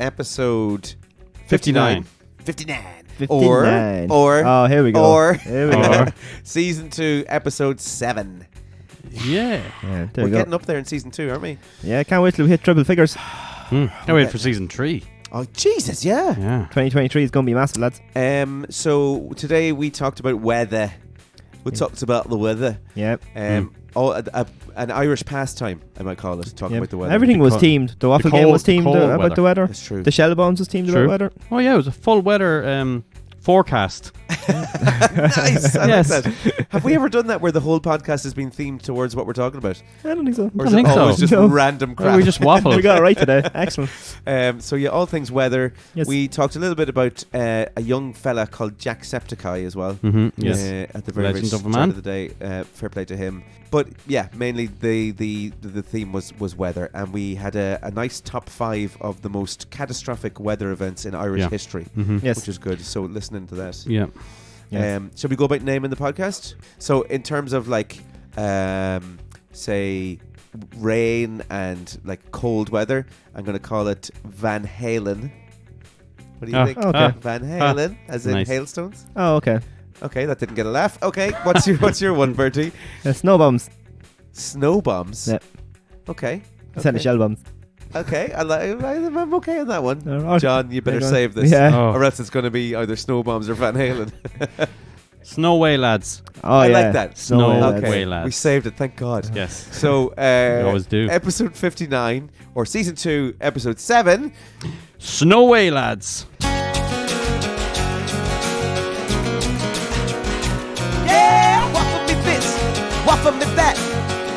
episode 59. 59. 59. Or oh, here we go. Or here we go. season 2, episode 7. Yeah. Yeah, there We're we go. getting up there in season 2, aren't we? Yeah, can't wait till we hit triple figures. Can't wait for season 3. Oh, Jesus, yeah. Yeah. 2023 is going to be massive, lads. So today we talked about weather. We talked about the weather. Yeah. An Irish pastime, I might call it, talking Yeah. about the weather. Everything was co- themed. The waffle the game cold- was the themed cold about weather. the weather. That's true. The shell bombs was themed True. about weather. Oh, yeah, it was a full weather forecast. Nice. I Yes. like that. Have we ever done that where the whole podcast has been themed towards what we're talking about? I don't think so. Or I is think it so. always just No. random crap? Oh, we just waffled. we got it right today. Excellent. So yeah, all things weather. Yes. We talked a little bit about a young fella called Jacksepticeye as well. Mm-hmm. Yes. At the very, very Legend of a start man. of the day. Fair play to him. But yeah, mainly the theme was weather, and we had a nice top 5 of the most catastrophic weather events in Irish Yeah. history, Mm-hmm. Yes. which is good. So listening to that. Yeah. Yes. Shall we go about naming the podcast? So in terms of like, say, rain and like cold weather, I'm going to call it Van Halen. What do you Ah, think? okay. Van Halen, as in Nice. hailstones. Oh, okay. Okay, that didn't get a laugh. Okay, what's your one, Bertie? Snow bombs. Snow bombs. Yeah. Okay. Instead of Okay. shell bombs. Okay, I'm okay on that one. Oh, John, you better go on. save this. Yeah. Oh. Or else it's going to be either snow bombs or Van Halen. Snow way, lads. Oh, I yeah. like that. Snow lads. way, Okay, lads. we saved it, thank God. Yes. So, We always do. episode 59, or season 2, episode 7. Snow way, lads. Yeah, waffle me this, waffle me that.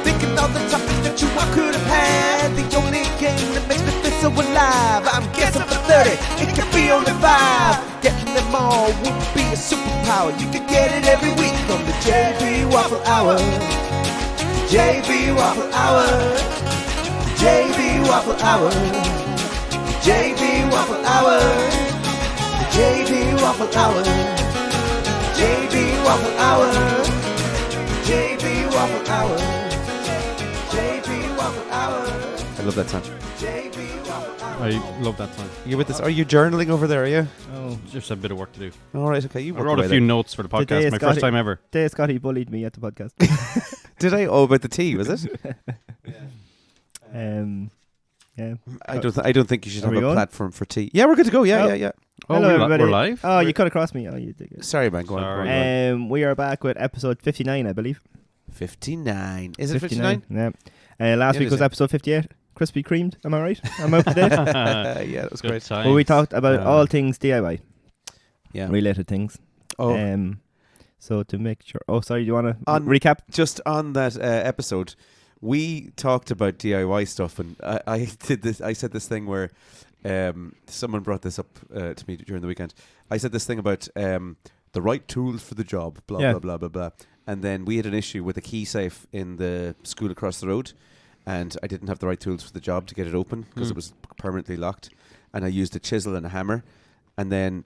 Thinking all the topics that you I could have had. The only game that makes me feel so alive. I'm guessing for 30, it could be only 5. Getting them all would be a superpower. You could get it every week on the JB Waffle Hour. The JB Waffle Hour. The JB Waffle Hour. The JB Waffle Hour. The JB Waffle Hour. JB Waffle Hour. JB Waffle Hour. JB Waffle Hour. I love that song. JB Waffle Hour. I love that song. You with this? Are you journaling over there? Are you? Oh, just a bit of work to do. All right. Okay. You I work wrote away a few then. notes for the Today podcast. is My Scotty. first time ever. Today, Scotty bullied me at the podcast. Did I? Oh, about the tea, was it? Yeah. I don't think you should Are have we a going? platform for tea. Yeah, we're good to go. Yeah, Oh. yeah. Oh, Hello, we're everybody. live? Oh, you cut across me. Oh, you did. Sorry, man. Go on. Sorry. Go on. We are back with episode 59, I believe. 59. Is it 59? Yeah. Last Yeah, week it was is. episode 58. Crispy creamed. Am I right? I'm up to date. Yeah, that was Good great. times. Well, we talked about Yeah. all things DIY Yeah. related things. Oh, So to make sure. Oh, sorry. Do you want to On- recap? just on that episode, we talked about DIY stuff, and I did this. I said this thing where someone brought this up to me during the weekend. I said this thing about the right tools for the job, blah Yeah. blah blah blah blah. And then we had an issue with a key safe in the school across the road, and I didn't have the right tools for the job to get it open because it was permanently locked. And I used a chisel and a hammer, and then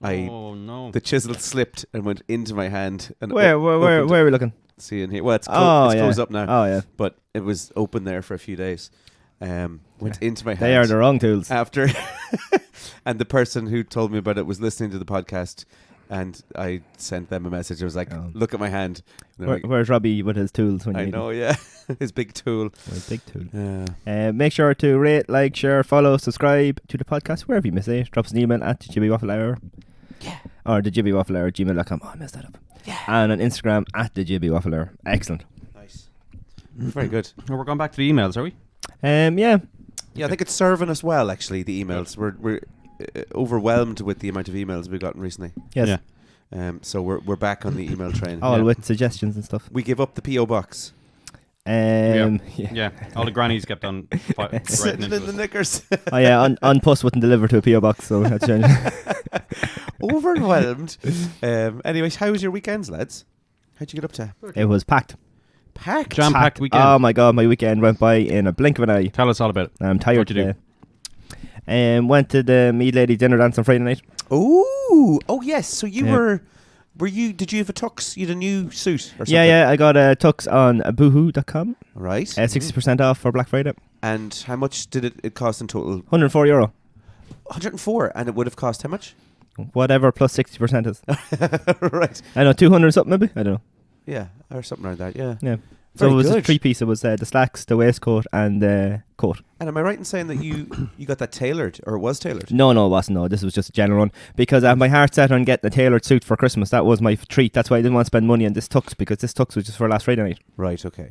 Oh, no. the chisel slipped and went into my hand. And Where are we looking? See in here. Well, it's, Oh, it's yeah. closed up now, Oh, yeah. but it was open there for a few days. Went into my hand. They are the wrong tools. after, and the person who told me about it was listening to the podcast, and I sent them a message. I was like, Oh. "Look at my hand." And they're like, Where's Robbie with his tools when you I need know, yeah, his big tool. them? His big tool. Yeah. Make sure to rate, like, share, follow, subscribe to the podcast wherever you miss it. Drop us an email at thejibbywafflehour. Yeah. Or thejibbywafflehour@gmail.com. Oh, I messed that up. Yeah. And on Instagram at thejibbywafflehour. Excellent. Nice. Very good. Oh, we're going back to the emails, are we? Yeah. Yeah, I think it's serving us well. Actually, the emails we're overwhelmed with the amount of emails we've gotten recently. Yes. Yeah. So we're back on the email train. All Yeah. with suggestions and stuff. We give up the PO box. Yeah. Yeah. All the grannies kept on writing Sitting into in the us. knickers. Oh, yeah. On Puss wouldn't deliver to a PO box, so that's changed. Overwhelmed. Anyways, how was your weekends, lads? How'd you get up to? It was packed. Packed. Jam-packed weekend. Oh my god, my weekend went by in a blink of an eye. Tell us all about it. I'm tired What'd you today. Went to the Mead Lady dinner dance on Friday night. Ooh. Oh yes. So you Yeah. were you? Did you have a tux? You had a new suit or something? Yeah, I got a tux on boohoo.com. Right. 60% off for Black Friday. And how much did it cost in total? €104. 104, and it would have cost how much? Whatever plus 60% is. Right. I know 200 something maybe. I don't know. Yeah, or something like that. Yeah. Yeah. So Very it was a good. 3-piece. It was the slacks, the waistcoat, and the coat. And am I right in saying that you got that tailored, or it was tailored? No, it wasn't. No, this was just a general one because I had my heart set on getting a tailored suit for Christmas. That was my treat. That's why I didn't want to spend money on this tux because this tux was just for last Friday night. Right. Okay.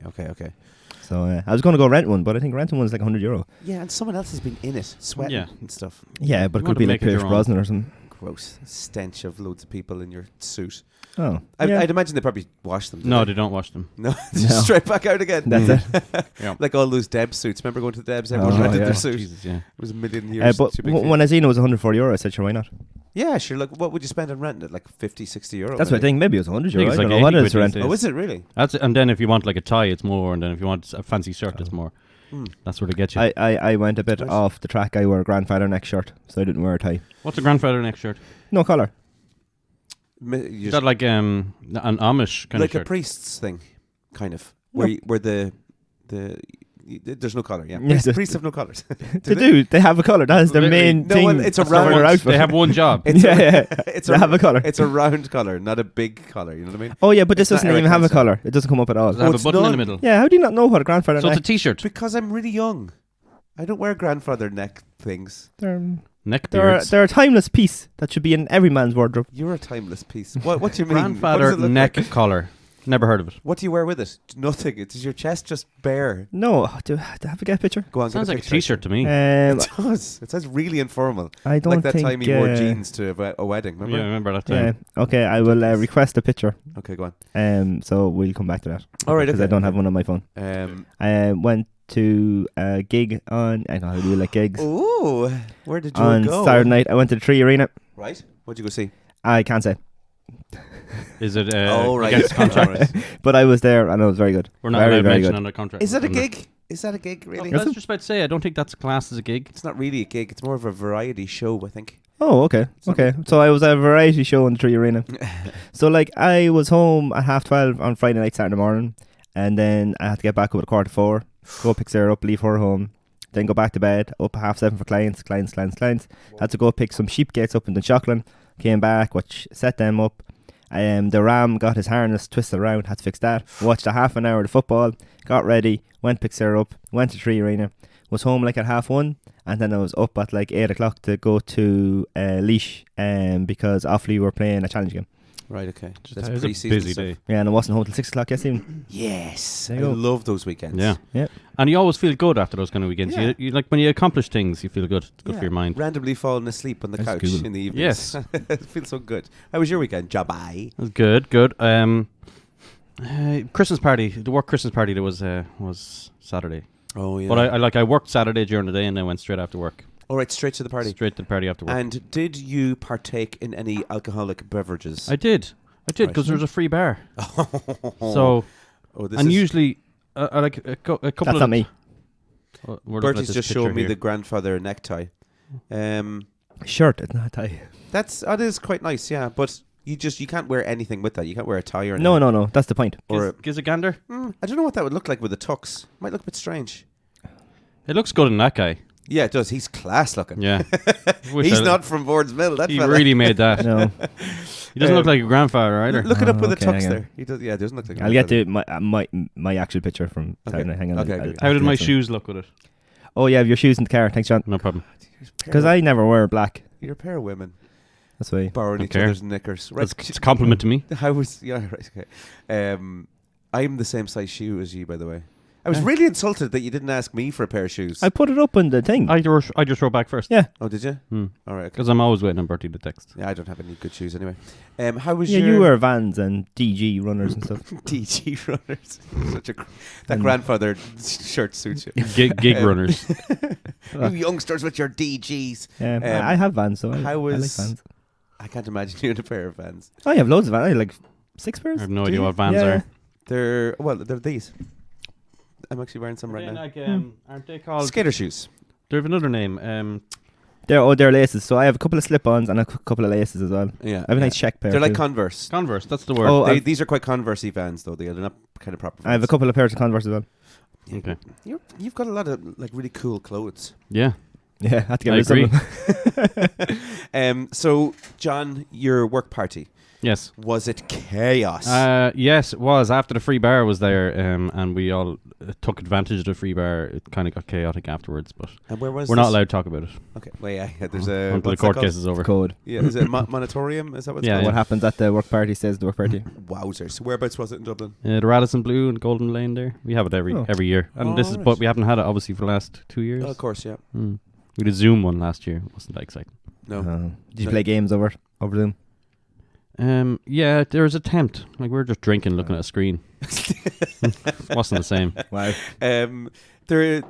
So I was going to go rent one, but I think renting one's like €100. Yeah, and someone else has been in it, sweating Yeah. and stuff. Yeah, but You it want could be to like make it Pierce your own. Brosnan or something. Gross stench of loads of people in your suit. Oh, I'd imagine they probably wash them. No, didn't they don't wash them. No, just straight back out again. that's it. Yeah. Like all those Debs suits. Remember going to the Debs? Everyone Oh, rented yeah. their suit. Jesus, yeah. It was a million years. But too big for you. when I seen it was €140, I said, sure, why not? Yeah, sure. Like, what would you spend on renting it? Like 50, 60 euro? That's what I maybe? think. Maybe it was €100. I think I it's don't like know what 80 it is to quid rent. these days. Oh, is it really? That's it. And then if you want like a tie, it's more. And then if you want a fancy shirt, it's more. Mm. That's where they get you. I went a bit Nice. off the track. I wore a grandfather neck shirt, so I didn't wear a tie. What's a grandfather neck shirt? No collar. You Is just- that like an Amish kind like of a shirt? priest's thing, kind of. No. Where there's no collar. Yeah, Yeah, priests have no collars. They have a collar. That is their Literally. main No, thing. well, it's a for their round- outfit. They have one job. It's yeah, yeah. It's They have a collar. It's a round collar, not a big collar. You know what I mean? Oh yeah, but this It's not doesn't Eric even have a Hansen. collar. It doesn't come up at all. Does it have a it's button in not. the middle? Yeah, how do you not know what a grandfather So it's neck? a T-shirt. Because I'm really young. I don't wear grandfather neck things. They're Neck they're, beards. they're a timeless piece that should be in every man's wardrobe. You're a timeless piece. What do you mean? What does Grandfather it look neck like? collar. Never heard of it. What do you wear with it? Nothing. Does your chest just bare? No, do I have to get a picture? Go on, Sounds get like a picture. T-shirt to me. It does. It sounds really informal. I don't Like that think. time he wore jeans to a wedding. Yeah, I Remember? remember that Yeah. time. Okay, I will request a picture. Okay, go on. So we'll come back to that. All right, Because okay. I don't have one on my phone. I went to a gig on. I don't know how to do like gigs. Ooh, where did you On go? Saturday night, I went to the Tree Arena. Right. What'd you go see? I can't say, Is it Oh, right. against contract? All right. but I was there and it was very good. We're not very, allowed very mention good. under contract. Is that a gig? Is that a gig, really? I was just about to say, I don't think that's classed as a gig. It's not really a gig. It's more of a variety show, I think. Oh, okay. Okay. So I was at a variety show in the Tree Arena. So, like, I was home at 12:30 on Friday night, Saturday morning, and then I had to get back up at 4:15, go pick Sarah up, leave her home, then go back to bed, up at 7:30 for clients. Had to go pick some sheep gates up in Dunshaughlin, came back, set them up. The ram got his harness twisted around, had to fix that. Watched a half an hour of the football, got ready, went pick Sarah up, went to Tree Arena, was home like at 1:30, and then I was up at like 8 o'clock to go to Laois because Offaly were playing a challenge game. Right, okay. Just That's it was a pre-season busy stuff. day. Yeah, and I wasn't home till 6 o'clock yesterday evening. Yes. There I you go. love those weekends. Yeah. Yeah. And you always feel good after those kind of weekends. Yeah. You like when you accomplish things, you feel good. It's good Yeah. for your mind. Randomly falling asleep on the That's couch cool. in the evenings. Yes. It feels so good. How was your weekend? Jabai. That's good. Christmas party. The work Christmas party that was Saturday. Oh, yeah. But I worked Saturday during the day and then went straight after work. All right, straight to the party. Straight to the party after work. And did you partake in any alcoholic beverages? I did Right. because there was a free bar. So this and is usually I like a couple That's of not me. We're looking at Bertie's this just picture showed me here. the grandfather necktie. Shirt, it's not a tie. That is quite nice, yeah. But you can't wear anything with that. You can't wear a tie or No, anything. no. That's the point. Or Giz a gander. I don't know what that would look like with a tux. Might look a bit strange. It looks good in that guy. Yeah, it does. He's class looking. Yeah. Wish He's I- not from Boards Mill. That He fella. really made that. No. He doesn't look like a grandfather either. Look it up Oh, with okay, a tux hang on. there. He does. Yeah, it doesn't look like. a I'll get grandfather. to my actual picture from Okay. Saturday. Hang on. Okay, I'll good. How did my get some. shoes look with it? Oh, yeah, your shoes in the car. Thanks, John. No problem. Because I never wear black. You're a pair of women That's why. borrowing Don't each care. other's knickers. Right. It's a compliment to me. How was right? Okay. I'm the same size shoe as you, by the way. I was really insulted that you didn't ask me for a pair of shoes. I put it up on the thing. I just wrote back first. Yeah. Oh, did you? All right. Okay. Because I'm always waiting on Bertie to text. Yeah, I don't have any good shoes anyway. How was Yeah, your you wear Vans and DG runners and stuff. DG runners? That And- grandfather shirt suits you. Gig runners. You youngsters with your DGs. I have Vans, so I like was- Vans. I can't imagine you in a pair of Vans. I have loads of Vans. I have like 6 I pairs. have no Do idea you? what Vans Yeah. are. They're these. I'm actually wearing some right now. Aren't they called? Skater shoes. They have another name. They're laces. So I have a couple of slip-ons and a couple of laces as well. Yeah. I have a nice check pair. They're like too. Converse. Converse. That's the word. Oh, These are quite Converse-y Vans, though. They're not kind of proper Vans. I have a couple of pairs of Converse as well. Okay. You've got a lot of like really cool clothes. Yeah. Yeah, had to get I rid agree. of them. So, John, your work party, Yes. was it chaos? Yes, it was. After the free bar was there, and we all took advantage of the free bar, it kind of got chaotic afterwards, but and where was we're not this? allowed to talk about it Okay, well, yeah, there's a until the what's that court called? case is over. Code. Yeah, is it monatorium? Is that what it's Yeah, called? What happens at the work party stays at the work party. Wowzers. Whereabouts was it in Dublin? The Radisson Blue and Golden Lane there. We have it every year, and this is, right. but we haven't had it obviously for the last 2 years. Oh, of course, yeah. Mm. We did Zoom one last year. It wasn't that exciting. No. Did you No. play games over Zoom? Yeah, there was a attempt. Like we were just drinking, looking at a screen. Wasn't the same. Wow.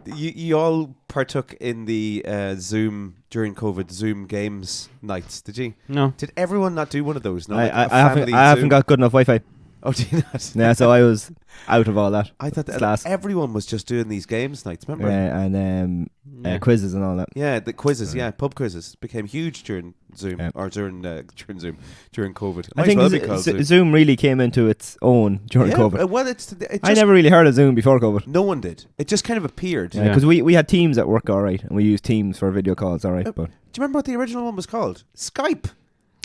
You all partook in the Zoom during COVID Zoom games nights, did you? No. Did everyone not do one of those? No, I like a haven't family I haven't Zoom? got good enough Wi-Fi. Oh, do you not? Yeah, so I was out of all that. I thought that Class. everyone was just doing these games nights. Remember? And Yeah. quizzes and all that. Yeah, the quizzes. Yeah, pub quizzes became huge during Zoom Yeah. or during COVID. It I might think as well be called Zoom really came into its own during yeah, COVID. well, it just, I never really heard of Zoom before COVID. No one did. It just kind of appeared. Yeah. Because we had Teams at work, all right, and we used Teams for video calls, all right. But Do you remember what the original one was called? Skype.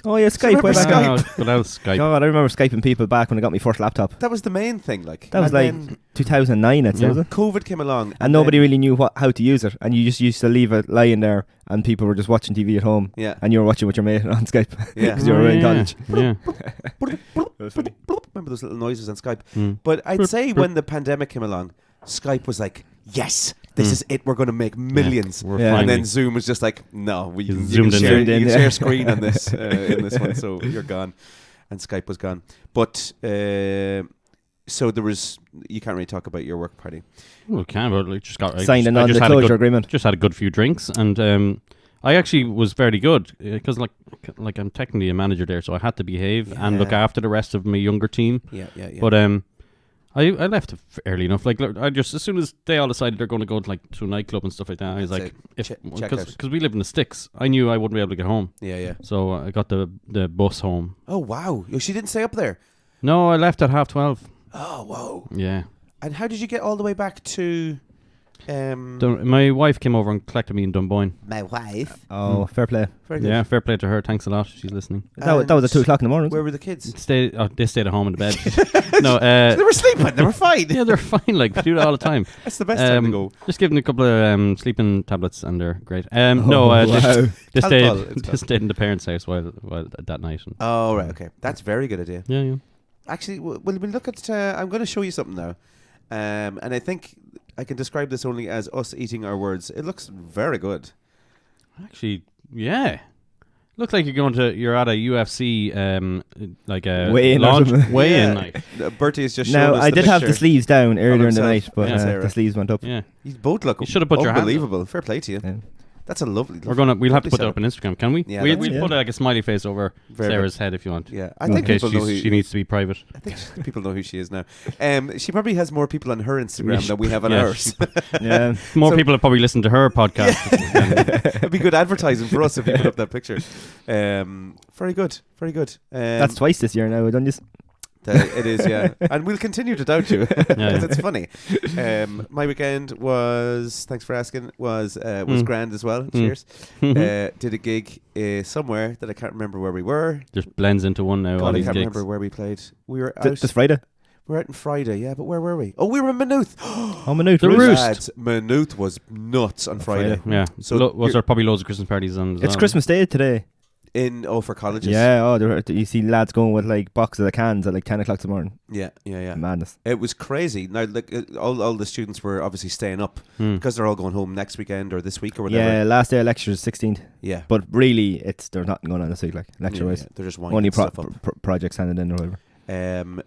oh yeah, Skype. remember Way back Skype? then. But that was Skype. God, I remember Skyping people back when I got my first laptop. That was the main thing. Like That was and like then 2009, I'd say, Yeah. was it? COVID came along, And nobody really knew how to use it, and you just used to leave it lying there, and people were just watching TV at home, Yeah. and you were watching with your mate on Skype Yeah. because you were in yeah. college. Yeah. Remember those little noises on Skype? Mm. But I'd say when the pandemic came along, Skype was like, yes, this is it. We're going to make millions. We're Yeah. And finally- then Zoom was just like, no, you can zoomed in. share, Zoomed in, you can yeah. share screen on this in this one, so you're gone. And Skype was gone. But so there was. You can't really talk about your work party. Well, can but like just got Signed a I just had a non-disclosure good, agreement. just had a good few drinks, and I actually was very good because like I'm technically a manager there, so I had to behave and look Yeah. after the rest of my younger team. Yeah. But I left early enough. Like look, I just as soon as they all decided they're going to go to a nightclub and stuff like that, I was That's like, it. Check out. because we live in the sticks, I knew I wouldn't be able to get home, Yeah. so I got the bus home. Oh wow! She didn't stay up there. No, I left at 12:30. Oh whoa! Yeah. And how did you get all the way back to? My wife came over and collected me in Dunboyne. My wife. Oh, fair play. Very good. Yeah, fair play to her. Thanks a lot. She's listening. That was at 2 o'clock in the morning. Where were the kids? They stayed at home in the bed. No, They were sleeping. They were fine. yeah, they're fine. Like we do it all the time. That's the best time to go. Just give them a couple of sleeping tablets, and they're great. Oh, No, wow. they Calpol, stayed it's just stayed in the parents' house while that night. And Oh right, okay. That's a very good idea. yeah. Actually, we'll look at. I'm going to show you something now, and I think I can describe this only as us eating our words. It looks very good. Actually, yeah. Looks like you're at a UFC like a Weigh-in or launch something. weigh-in Yeah. night. Bertie has just shown Now, us I the did have the picture. sleeves down earlier in the himself night, but and Sarah. the sleeves went up. Yeah, You both look. you should have put your hand up. unbelievable. Fair play to you. Yeah. That's a lovely. We'll have to lovely put that up on Instagram, can we? Yeah, we'll that's- put like a smiley face over Very Sarah's head if you want. Yeah, I In think In case people know who she needs to be private. I think people know who she is now. She probably has more people on her Instagram Yeah, than we have on yeah. ours. Yeah. More So- people have probably listened to her podcast. It'd be good advertising for us if you put up that picture. Very good, very good. That's twice this year now. Done this. It is, yeah. And we'll continue to doubt you because Yeah. it's funny. My weekend was, thanks for asking, was grand as well. Cheers. Did a gig somewhere that I can't remember where we were. Just blends into one now. God, all I these can't gigs. remember where we played. We were out. This Friday. We were out on Friday, yeah, but where were we? Oh, we were in Maynooth. Oh, Maynooth. The Roost. Roost. Lads, Maynooth was nuts on Friday. Yeah. So So was you're- there probably loads of Christmas parties on? as It's well? Christmas Day today. For colleges. Yeah. Oh, you see lads going with like boxes of cans at like 10 o'clock in the morning. Yeah. Madness. It was crazy. Now, like, all the students were obviously staying up because they're all going home next weekend or this week or whatever. Yeah. Last day of lectures 16th. Yeah. But really, there's nothing going on this week, like lecture wise. They're just winding Only stuff up. projects handed in or whatever.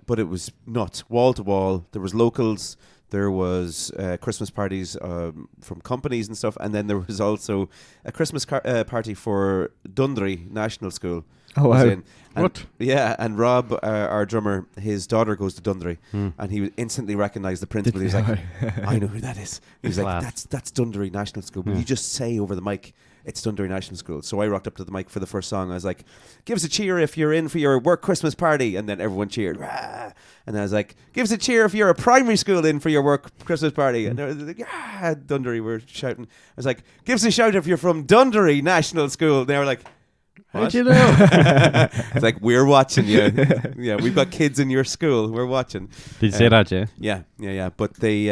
But it was nuts, wall to wall. There was locals. There was Christmas parties from companies and stuff, and then there was also a Christmas party for Dundry National School. Oh, was wow. in. And What? Yeah, and Rob, our drummer, his daughter goes to Dundry, and he instantly recognised the principal. He was like, "I know who that is." He was like, Class. "That's Dundry National School." But Yeah. you just say over the mic, it's Dundee National School. So I rocked up to the mic for the first song. I was like, give us a cheer if you're in for your work Christmas party. And then everyone cheered. Rah! And I was like, give us a cheer if you're a primary school in for your work Christmas party. And they were like, yeah, Dundee were shouting. I was like, give us a shout if you're from Dundee National School. And they were like, what? How'd you know? It's like, we're watching you. Yeah, we've got kids in your school. We're watching. Did you say that, yeah? Yeah. But they,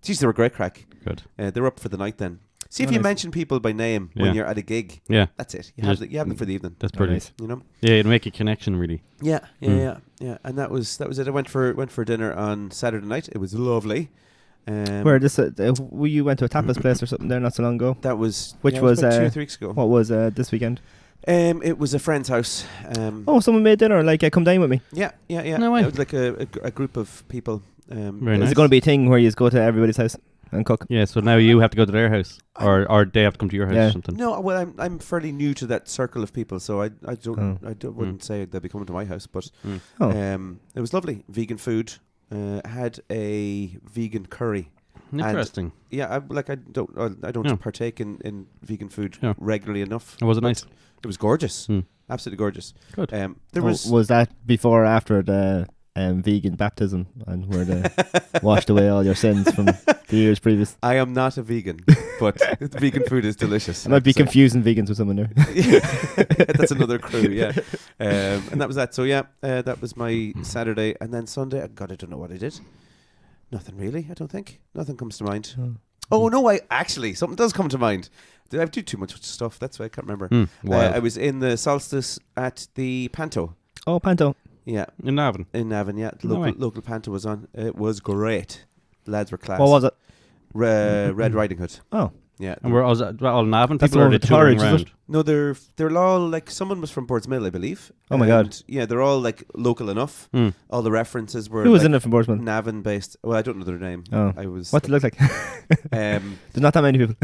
geez, they were great crack. Good. They were up for the night then. See if Oh, you nice. mention people by name Yeah. when you're at a gig. Yeah. That's it. Yeah. You have them for the evening. That's Oh, brilliant. nice. You know. Yeah, it'd make a connection, really. Yeah. Mm. And that was it. I went for dinner on Saturday night. It was lovely. Where this? You went to a tapas place or something there not so long ago. That was Which it was was, about 2 or uh, 3 weeks ago. What was this weekend? It was a friend's house. Oh, someone made dinner. Like, come down with me. Yeah. No way. It was like a group of people. Very Is nice. it going to be a thing where you just go to everybody's house and cook? Yeah, so now you have to go to their house, or they have to come to your house Yeah. or something. No, well, I'm fairly new to that circle of people, so I wouldn't say they'll be coming to my house, but Mm. Oh. it was lovely. Vegan food. Had a vegan curry. Interesting. Yeah, I don't Yeah. partake in vegan food Yeah. regularly enough. Was it nice? It was gorgeous, Mm. absolutely gorgeous. Good. There was Was that before or after the vegan baptism and where they washed away all your sins from the years previous? I am not a vegan, but the vegan food is delicious. I might be So- confusing vegans with someone there. That's another crew, yeah. And that was that. So yeah, that was my Saturday, and then Sunday. God, I don't know what I did. Nothing really. I don't think. Nothing comes to mind. Oh no, something does come to mind. Did I do too much stuff? That's why I can't remember. Wild. I was in the Solstice at the Panto. Oh, Panto. Yeah, In Navan. in Navan. Yeah, the No way. local Panto was on. It was great. The lads were class. What was it? Red Riding Hood. Oh, Yeah. And we're all Navan That's people, the or one are they with the touring porridge, is it? around? No, they're all like, someone was from Boardsmill, I believe. Oh my God. And, yeah, they're all like local enough. Mm. All the references were who was like, in it from Borsman? Navan based. Well, I don't know their name. Oh. I was. What did it look like? Um, There's not that many people.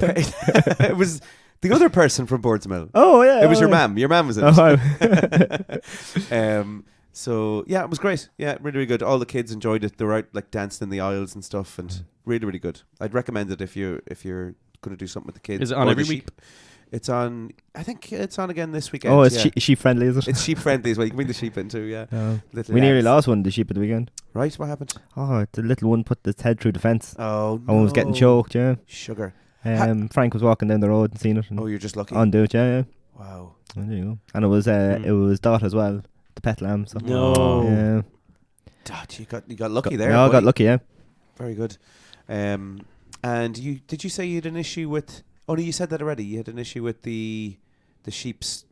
it was the other person from Boardsmill. Oh, yeah. It was oh, your yeah. mam. Your mam was in Oh, it. wow. So yeah, it was great. Yeah, really, really good. All the kids enjoyed it. They were out like dancing in the aisles and stuff, and really, really good. I'd recommend it if you're going to do something with the kids. Is it on or every the week? sheep. It's on. I think it's on again this weekend. Oh, it's yeah. sheep friendly, is it? It's sheep friendly as well. You can bring the sheep in too. Yeah. Oh. Little We nearly lads. lost one of the sheep at the weekend. Right, what happened? Oh, the little one put its head through the fence. Oh, no. One was getting choked, yeah. Sugar. Frank was walking down the road and seen it. And Oh, you're just lucky. undo it, yeah. Wow. Oh, there you go. And it was Dot as well, the pet lamb. So. No. Yeah. Dad, you got lucky there. Yeah, I got buddy. lucky, yeah. Very good. And did you say you had an issue with? Oh no, you said that already. You had an issue with the sheep's.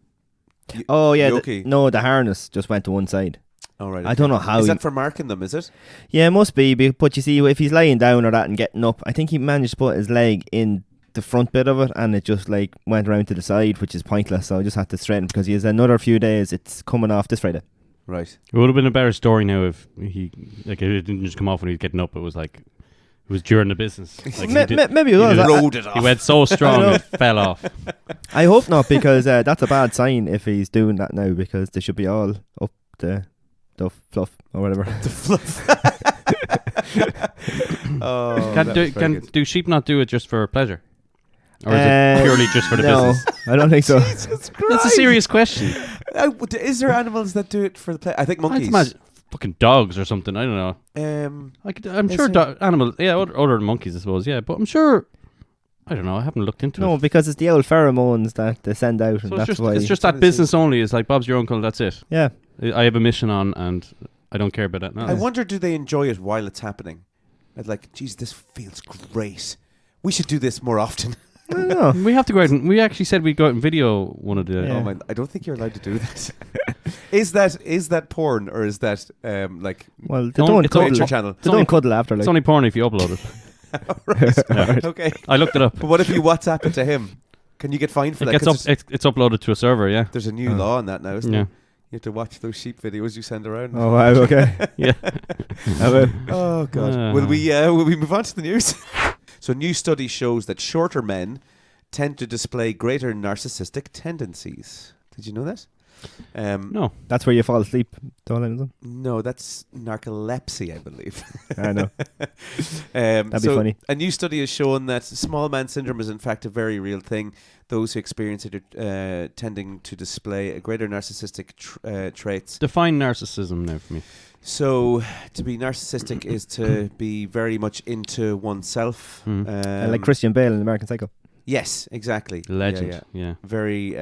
Oh, yeah. Yoke. The harness just went to one side. All right. I don't know how. Is he- that for marking them? Is it? Yeah, it must be. But you see, if he's lying down or that and getting up, I think he managed to put his leg in the front bit of it, and it just like went around to the side, which is pointless. So I just had to straighten because he has another few days. It's coming off this Friday. Right. It would have been a better story now if he it didn't just come off when he was getting up. It was like it was during the business. Like Maybe it he was. did- Rode it off. he went so strong know. it fell off. I hope not, because that's a bad sign if he's doing that now, because they should be all up the fluff or whatever. The fluff. Oh, Can that was very good. do sheep not do it just for pleasure, or is it purely just for the no, business? I don't think so. Jesus Christ. That's a serious question. Is there animals that do it for the play? I think I'd monkeys. imagine fucking dogs or something. I don't know. I'm Is sure there- animals. Yeah, other than monkeys, I suppose. Yeah, but I'm sure. I don't know. I haven't looked into No, it. because it's the old pheromones that they send out, and So that's it's why. just that business only. It's like Bob's your uncle. That's it. Yeah. I have a mission on, and I don't care about that. No. I wonder, do they enjoy it while it's happening? I'd like, geez, this feels great. We should do this more often. I don't know. We have to go out and we actually said we'd go out and video one of the. Yeah. Oh my! I don't think you're allowed to do that. Is that porn, or is that like Well, they Don't- don't it's cuddle. Nature all- Channel? They only- don't cuddle after, like. It's only porn if you upload it. Right. Yeah. Okay. I looked it up. But what if you WhatsApp it to him? Can you get fined for It that? gets 'Cause up. It's uploaded to a server. Yeah. there's a new Oh. law on that now, isn't Yeah. there? You have to watch those sheep videos you send around. Oh, wow, okay. Yeah. I will. Oh God! Will we move on to the news? So, new study shows that shorter men tend to display greater narcissistic tendencies. Did you know that? No. That's where you fall asleep. Don't let them. No, that's narcolepsy, I believe. I know. That'd be funny. A new study has shown that small man syndrome is in fact a very real thing. Those who experience it are tending to display a greater narcissistic traits. Define narcissism now for me. So, to be narcissistic is to be very much into oneself. Like Christian Bale in American Psycho. Yes, exactly. Legend. Yeah. Very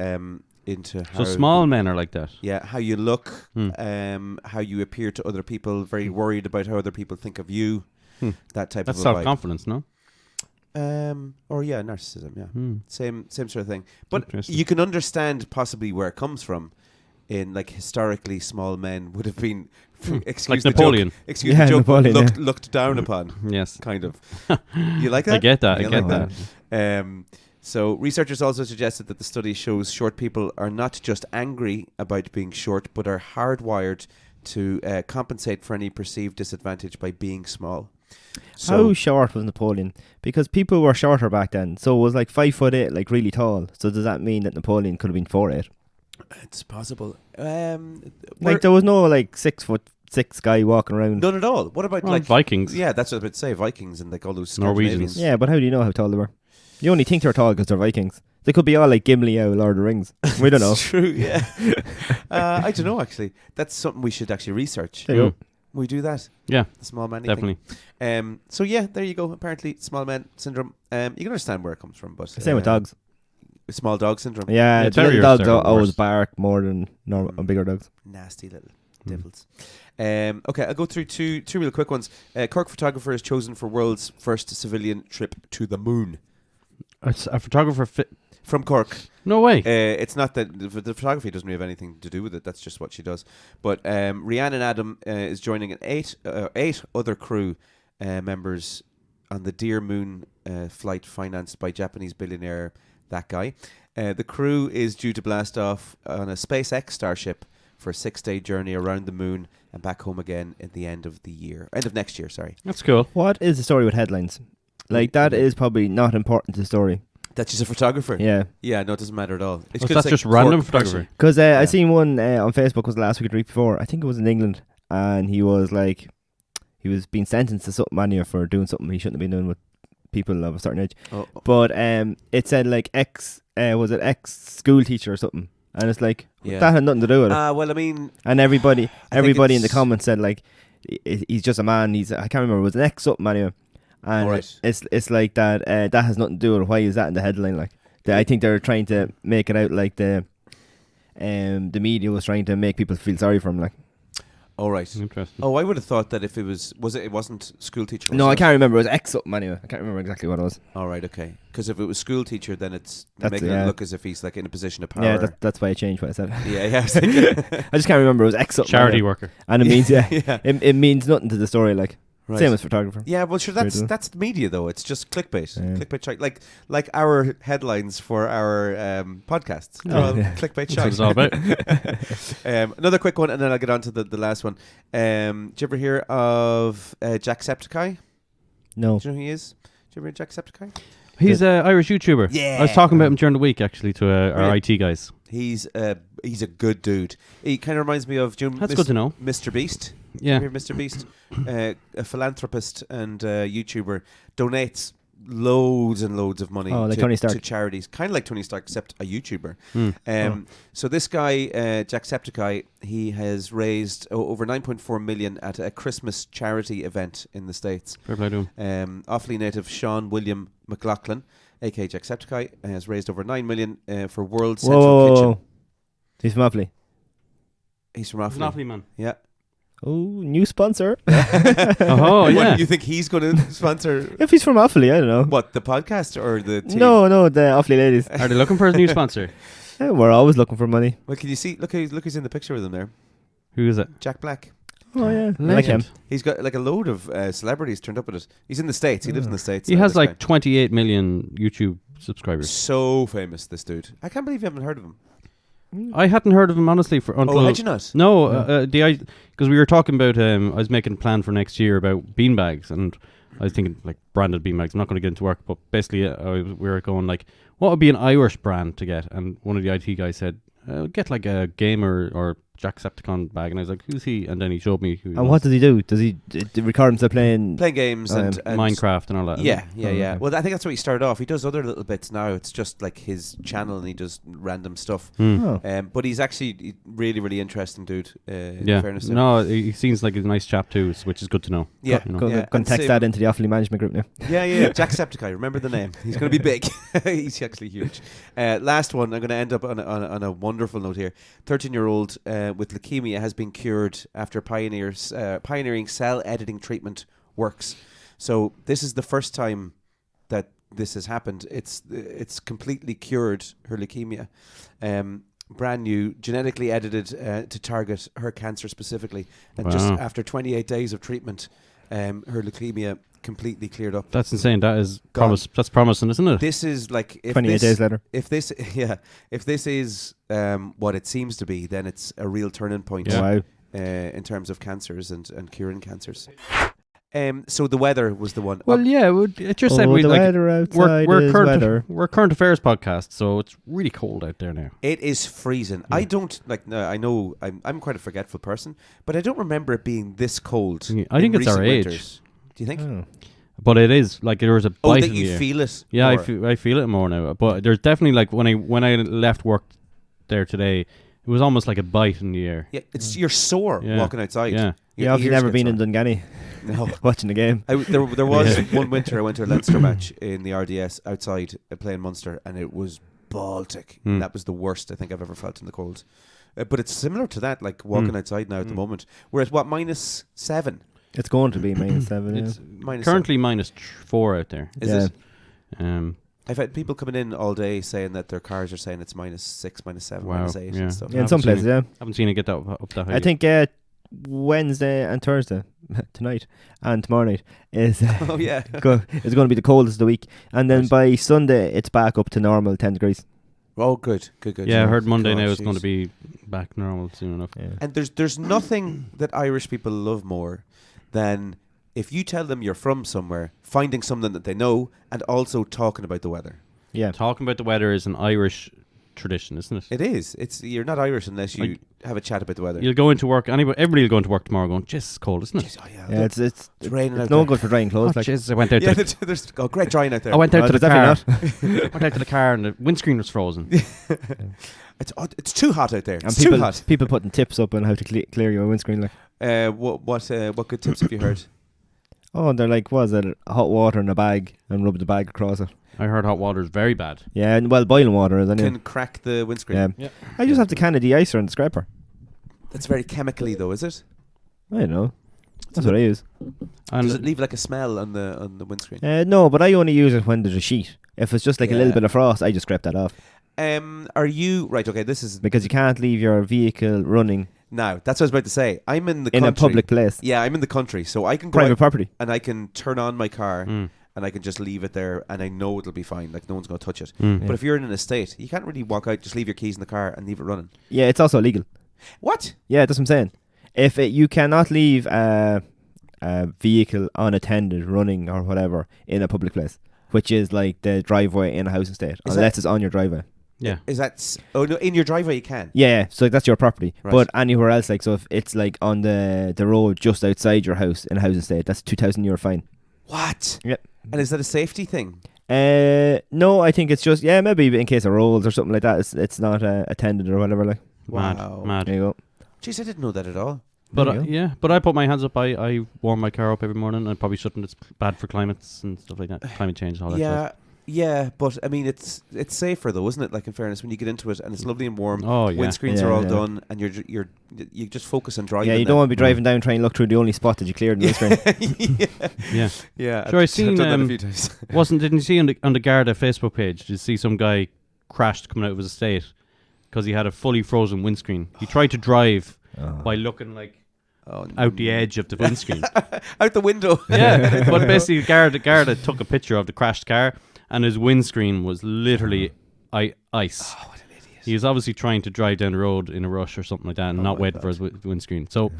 into how... So small men are like that. Yeah, how you look, how you appear to other people, very worried about how other people think of you, that type That's of a vibe. self-confidence, no? Or narcissism, yeah. Same sort of thing. But Interesting. you can understand possibly where it comes from. In like historically, small men would have been, excuse Like the Napoleon. joke, excuse the joke, Napoleon, looked down upon, Yes. kind of. You like that? I get that. You I get like that. So researchers also suggested that the study shows short people are not just angry about being short, but are hardwired to compensate for any perceived disadvantage by being small. How short was Napoleon? Because people were shorter back then. So it was like 5'8", like really tall. So does that mean that Napoleon could have been 4'8"? It's possible. Like there was no like 6'6" guy walking around. None at all. What about Well, like Vikings. Yeah, that's what I would say. Vikings and like all those Norwegians. Scandinavians. Yeah, but how do you know how tall they were? You only think they're tall because they're Vikings. They could be all like Gimli out of Lord of the Rings. We don't know. It's true. Yeah. I don't know. Actually, that's something we should actually research. There you go. We do that. Yeah, The small man. definitely. So yeah, there you go. Apparently, small man syndrome. You can understand where it comes from, but Same with dogs. Small dog syndrome. Yeah, Yeah, the little terriers dogs are always worse. bark more than bigger dogs. Nasty little devils. Okay, I'll go through two real quick ones. Cork photographer is chosen for world's first civilian trip to the moon. It's a photographer. From Cork. No way. It's not that the photography doesn't really have anything to do with it. That's just what she does. But Rhiannon Adam is joining an eight other crew members on the Dear Moon flight financed by Japanese billionaire that guy. The crew is due to blast off on a SpaceX Starship for a 6-day journey around the moon and back home again at the end of next year. Sorry. That's cool. What is the story with headlines? Like that is probably not important to the story. That she's a photographer. Yeah. Yeah, no, it doesn't matter at all. It's Was 'cause that it's just like random Cork person. photography? Because I seen one on Facebook, was last week or the week before. I think it was in England, and he was being sentenced to something anyway for doing something he shouldn't have been doing with people of a certain age. Oh. But it said like ex school teacher or something, and it's like Yeah. that had nothing to do with it. Well, I mean, And everybody in the it's- comments said like he's just a man. I can't remember. It was an ex something anyway. And Alright. it's like that. That has nothing to do with it. Why is that in the headline? Like I think they're trying to make it out like the media was trying to make people feel sorry for him. Like all right. Interesting. Oh, I would have thought that if it wasn't school teacher. no, was I it? can't remember. It was ex something anyway. I can't remember exactly what it was. All right, okay. Because if it was school teacher, then it's That's making it, it yeah. look as if he's like in a position of power. Yeah, that's why I changed what I said. yeah. I was thinking- I just can't remember. It was ex something. Charity anyway. worker. And it means yeah. it means nothing to the story. Like Right. same as photographer. Yeah, well, sure. Fair enough. That's media though. It's just clickbait. Yeah. Clickbait shite. Like our headlines for our podcasts. They're all yeah. clickbait That's what it's all shite. about. Another quick one, and then I'll get on to the last one. Did you ever hear of Jacksepticeye? No. Do you know who he is? Did you ever hear Jacksepticeye? He's an Irish YouTuber. Yeah. I was talking about him during the week actually to our Really? IT guys. He's a good dude. He kind of reminds me of That's good to know. Mr. Beast. Yeah. Remember Mr. Beast? A philanthropist and YouTuber, donates loads and loads of money Oh, like Tony Stark. to charities. Kind of like Tony Stark, except a YouTuber. Oh. So this guy, Jacksepticeye, he has raised over 9.4 million at a Christmas charity event in the States. Fair play to him. Offaly native Sean William McLaughlin, aka Jacksepticeye, has raised over 9 million for World Central Whoa. Kitchen. He's from Offaly. He's from Offaly. Lovely man. Yeah. Oh, new sponsor. Oh What, yeah. you think he's going to sponsor If he's from Offaly, I don't know. what, the podcast or the team? No, the Offaly ladies. Are they looking for a new sponsor? Yeah, we're always looking for money. Well, can you see? Look who's in the picture with him there. Who is it? Jack Black. Oh yeah, I like him. Legend. He's got like a load of celebrities turned up with it. He's in the States. He lives in the States. He now, has this like guy. 28 million YouTube subscribers. So famous, this dude. I can't believe you haven't heard of him. I hadn't heard of him honestly until Oh, had you not? No, because we were talking about I was making a plan for next year about beanbags, and I was thinking like branded beanbags. I'm not going to get into work, but basically we were going like, what would be an Irish brand to get? And one of the IT guys said, get like a gamer or Jacksepticeye bag, and I was like, who's he? And then he showed me who he And was. what does he do? Does he record himself playing? Playing games and Minecraft and all that. Yeah, yeah, Oh, yeah. okay. Well, I think that's what he started off. He does other little bits now. It's just like his channel, and he does random stuff. Oh. But he's actually really, really interesting dude. In Yeah. fairness to him. No, he seems like a nice chap too, which is good to know. Yeah, You know. Go yeah. and And text same- that into the Offaly management group now. Yeah. Jacksepticeye. Remember the name. He's going to be big. He's actually huge. Last one. I'm going to end up on a wonderful note here. 13-year-old with leukemia has been cured after pioneering cell editing treatment works. So this is the first time that this has happened. It's completely cured her leukemia. Brand new, genetically edited to target her cancer specifically. And just Wow. after 28 days of treatment, her leukemia completely cleared up. That's insane. That is Gone. That's promising, isn't it? This is like if 28 this, days later. If this, if this is what it seems to be, then it's a real turning point. Yeah. Wow. In terms of cancers and curing cancers. So the weather was the one. Well, yeah, it just said Oh, we the like weather outside is weather. we're current affairs podcast, so it's really cold out there now. It is freezing. I don't like. No, I know I'm quite a forgetful person, but I don't remember it being this cold. Yeah, I think in it's our recent age. winters. Do you think? Oh. But it is like there was a Oh, bite that in the you air. feel it. Yeah, more. I feel it more now. But there's definitely like when I left work there today, it was almost like a bite in the air. Yeah, it's you're sore Yeah. walking outside. Yeah. Your Yeah, if you've ears never get been in sore. Dunganny No. watching the game. There was one winter I went to a Leinster match in the RDS outside playing Munster, and it was Baltic. Hmm. That was the worst I think I've ever felt in the cold. But it's similar to that, like walking outside now at the moment. We're at what, -7? It's going to be -7. Yeah. It's -7. currently -4 out there. Is Yeah. it? Um, I've had people coming in all day saying that their cars are saying it's -6, -7, Wow, -8 yeah. and stuff. Yeah, in some Haven't seen places, yeah. haven't seen it get that up that high. I think Wednesday and Thursday, tonight and tomorrow night, is Oh yeah. is going to be the coldest of the week. And then Right. by Sunday, it's back up to normal 10 degrees. Oh, good. Yeah, I heard Monday God, now it's going to jeez. be back normal soon enough. Yeah. And there's nothing that Irish people love more than if you tell them you're from somewhere, finding something that they know, and also talking about the weather. Yeah. Talking about the weather is an Irish tradition, isn't it? It is. You're not Irish unless you Like- have a chat about the weather. You'll go into work. Everybody will go into work tomorrow going, "Jeez, it's cold, isn't it?" Jeez, oh yeah, Yeah, it's raining out it's no there. good for drying Oh, clothes. Like, jeez, I went out. Yeah, to the, there's great drying out there. I went out Oh, to the there's car. definitely Went out to the car and the windscreen was frozen. It's too hot out there. and It's too hot. people putting tips up on how to clear your windscreen. Like, What good tips have you heard? oh, they're like, was it hot water in a bag and rub the bag across it? I heard hot water is very bad. Yeah, and well, boiling water is anyway. Can crack the windscreen. Yeah. Yeah. I just have to can of de-icer and the scraper. That's very chemically though, is it? I don't know. That's what I use. And Does it leave like a smell on the windscreen? No, but I only use it when there's a sheet. If it's just like a Yeah. little bit of frost, I just scrape that off. Are you right? Okay, this is Because you can't leave your vehicle running now. That's what I was about to say. I'm in the in country. a public place. Yeah, I'm in the country, so I can go Private out property. and I can turn on my car Mm. and I can just leave it there, and I know it'll be fine. Like no one's going to touch it. Mm. Yeah. But if you're in an estate, you can't really walk out, just leave your keys in the car and leave it running. Yeah, it's also illegal. What? Yeah, that's what I'm saying. If you cannot leave a vehicle unattended running or whatever in a public place, which is like the driveway in a housing estate, Is unless it's on your driveway. Yeah. Is that? Oh no, in your driveway you can. Yeah, so that's your property. Right. But anywhere else, like, so if it's like on the road just outside your house in a housing estate, that's €2,000 fine. What? Yep. And is that a safety thing? No, I think it's just, yeah, maybe in case of rolls or something like that. It's not attended or whatever. Like, Wow. Mad. there you go. Jeez, I didn't know that at all. But There you go. yeah, but I put my hands up. I warm my car up every morning. I probably shouldn't. It's bad for climates and stuff like that. Climate change, all that stuff. Yeah, but I mean, it's safer though, isn't it? Like in fairness, when you get into it and it's lovely and warm, Oh yeah. windscreens Yeah, are all yeah. done, and you just focus on driving. Yeah, you then. don't want to be driving down trying to look through the only spot that you cleared in the windscreen. yeah, Yeah. yeah. Sure, I I've seen, done that a um, few times. Didn't you see on the Garda Facebook page? Did you see some guy crashed coming out of his estate because he had a fully frozen windscreen? He tried to drive by looking like out the edge of the windscreen. out the window. Yeah, but basically Garda took a picture of the crashed car and his windscreen was literally ice. Oh, what an idiot! He was obviously trying to drive down the road in a rush or something like that and Oh not my waiting for God. his windscreen. So,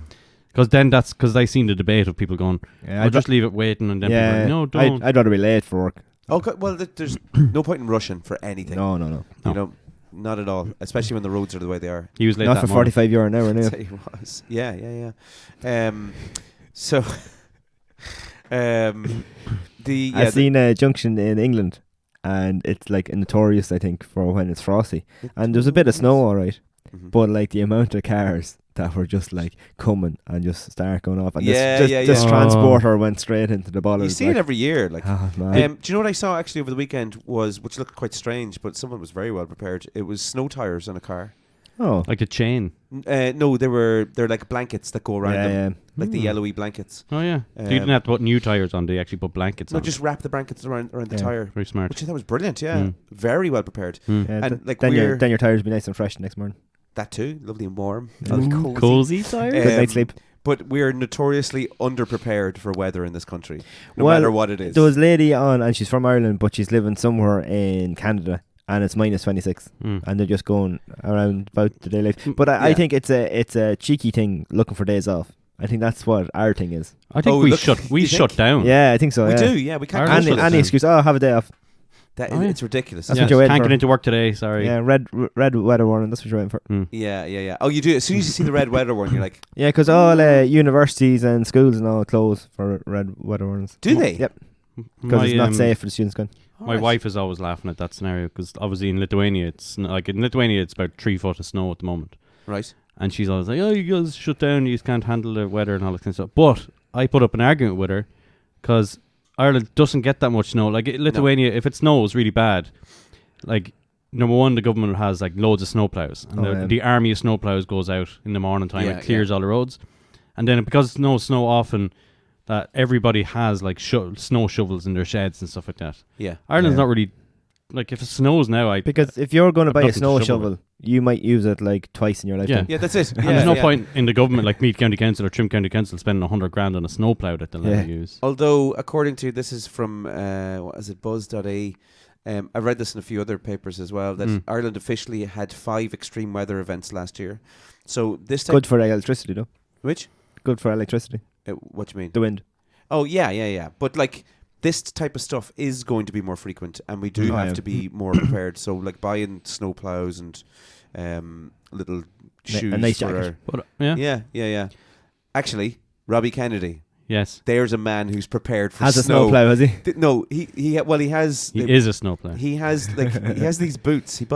because I seen the debate of people going, Yeah, I'll just leave it waiting, and then people are like, no, don't. I'd rather be late for work. Okay, well, there's no point in rushing for anything. No. You know, not at all. Especially when the roads are the way they are. He was late Not that for morning. 45 euro an hour now. He was. Yeah. So, I've seen a junction in England, and it's like notorious, I think, for when it's frosty. And there's a bit of snow, all right, but like the amount of cars that were just like coming and just start going off, and this Oh. transporter went straight into the bollard. You see it every year, like. Oh, man. Do you know what I saw actually over the weekend was, which looked quite strange, but someone was very well prepared. It was snow tires on a car. Oh, Like a chain. No, they're like blankets that go around them, like the yellowy blankets. Oh yeah. So you didn't have to put new tires on. They actually put blankets No, on. just wrap the blankets around the Yeah. tire, Very smart. which I thought was brilliant. Yeah, very well prepared. yeah, and like then we're your tires will be nice and fresh the next morning. that too, lovely and warm, Ooh, Cozy tires. Good night's sleep. But we're notoriously underprepared for weather in this country, no Well, matter what it is. There was a lady on, and she's from Ireland, but she's living somewhere in Canada, and it's minus 26, and they're just going around about the day life. But I Yeah. think it's a cheeky thing looking for days off. I think that's what our thing is. I think Oh, we look, shut you think? down. Yeah, I think so. we yeah. do, yeah. We can't. Ireland control shut it. Any down. excuse? Oh, have a day off. Oh, yeah. It's ridiculous. That's Yeah. what you're waiting Can't for. get into work today. Sorry. Yeah, red weather warning. That's what you're waiting for. Yeah. Oh, you do. As soon as you see the red weather warning, you're like, Yeah, because all universities and schools and all close for red weather warnings. do they? Yep, because it's not safe for the students going. My Alright. wife is always laughing at that scenario because obviously in Lithuania, like in Lithuania, it's about 3 foot of snow at the moment, Right. and she's always like, "Oh, you guys shut down. You can't handle the weather and all that kind of stuff." But I put up an argument with her because Ireland doesn't get that much snow. Like Lithuania, if it snows really bad, like number one, the government has like loads of snowplows, and the army of snowplows goes out in the morning time and clears all the roads, and then because it snow often, that everybody has like snow shovels in their sheds and stuff like that. Yeah. Ireland's not really like if it snows now. Because if you're going to buy a nothing to snow shovel shovel, you might use it like twice in your lifetime. Yeah, that's it. And there's no point in the government like Meath County Council or Trim County Council spending 100 grand on a snowplow that they'll never use. Although, according to this is from what is it, Buzz.ie. I read this in a few other papers as well, that Ireland officially had 5 extreme weather events last year. So this type Good for electricity, though. which Good for electricity. what do you mean? The wind. Oh yeah. But like this type of stuff is going to be more frequent, and we do have to be more prepared. So like buying snow plows and little shoes a nice for jacket. But, yeah. Actually, Robbie Kennedy, Yes. there's a man who's prepared for Has a snow. snow plow, has he? No, he has. He is a snowplow. He has like he has these boots. He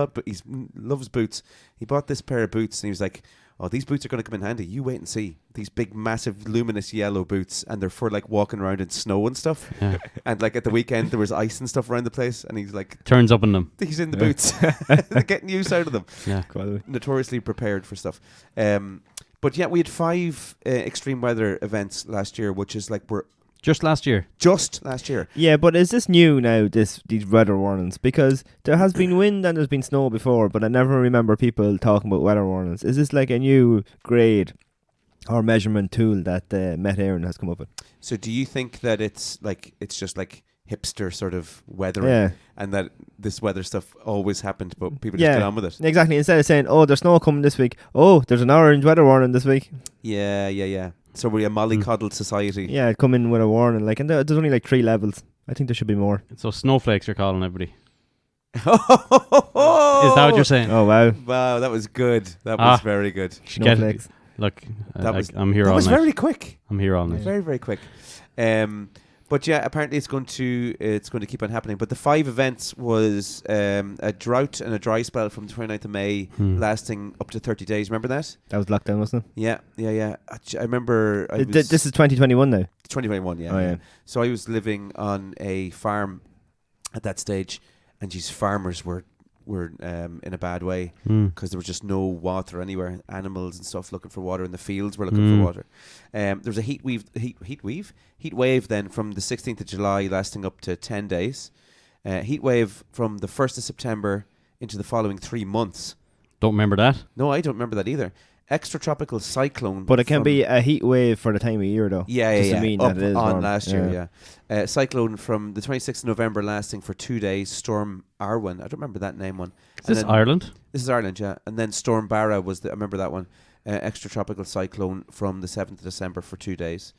loves boots. He bought this pair of boots, and he was like, "Oh, these boots are going to come in handy. You wait and see. These big, massive, luminous yellow boots, and they're for like walking around in snow and stuff. Yeah. And like at the weekend, there was ice and stuff around the place, and he's like, Turns up in them. he's in the boots, getting use out of them. Yeah. Notoriously prepared for stuff. But yeah, we had 5 extreme weather events last year, which is like we're Just last year. just last year. Yeah, but is this new now, these weather warnings? Because there has been wind and there's been snow before, but I never remember people talking about weather warnings. Is this like a new grade or measurement tool that Met Éireann has come up with? So do you think that it's just like hipster sort of weathering, Yeah. and that this weather stuff always happened, but people just get on with it? Exactly. Instead of saying, oh, there's snow coming this week. Oh, there's an orange weather warning this week. Yeah. So we're a mollycoddled society. Yeah, come in with a warning. Like, and there's only like 3 levels. I think there should be more. So snowflakes you're calling everybody. Is Is that what you're saying? Oh, wow. Wow, that was good. That was very good. Snowflakes. Look, That was- I'm here That all was night. very quick. I'm here all night. Very, very quick. But yeah, apparently it's going to keep on happening. But the 5 events was a drought and a dry spell from the 29th of May, lasting up to 30 days. Remember that? That was lockdown, wasn't it? Yeah. I remember. This is 2021 now. 2021. Yeah. Oh, yeah. So I was living on a farm at that stage, and these farmers were in a bad way because there was just no water anywhere. Animals and stuff looking for water, and the fields were looking for water. There was a heat wave then from the 16th of July lasting up to 10 days. Heat wave from the 1st of September into the following 3 months. Don't remember that. No, I don't remember that either. Extratropical cyclone. But it can from- be a heat wave for the time of year, though. Doesn't mean Up that it is on warm. last year, yeah. Cyclone from the 26th of November lasting for 2 days. Storm Arwen. I don't remember that name one. Is this Ireland? This is Ireland, yeah. And then Storm Barra was I remember that one. Extratropical cyclone from the 7th of December for 2 days.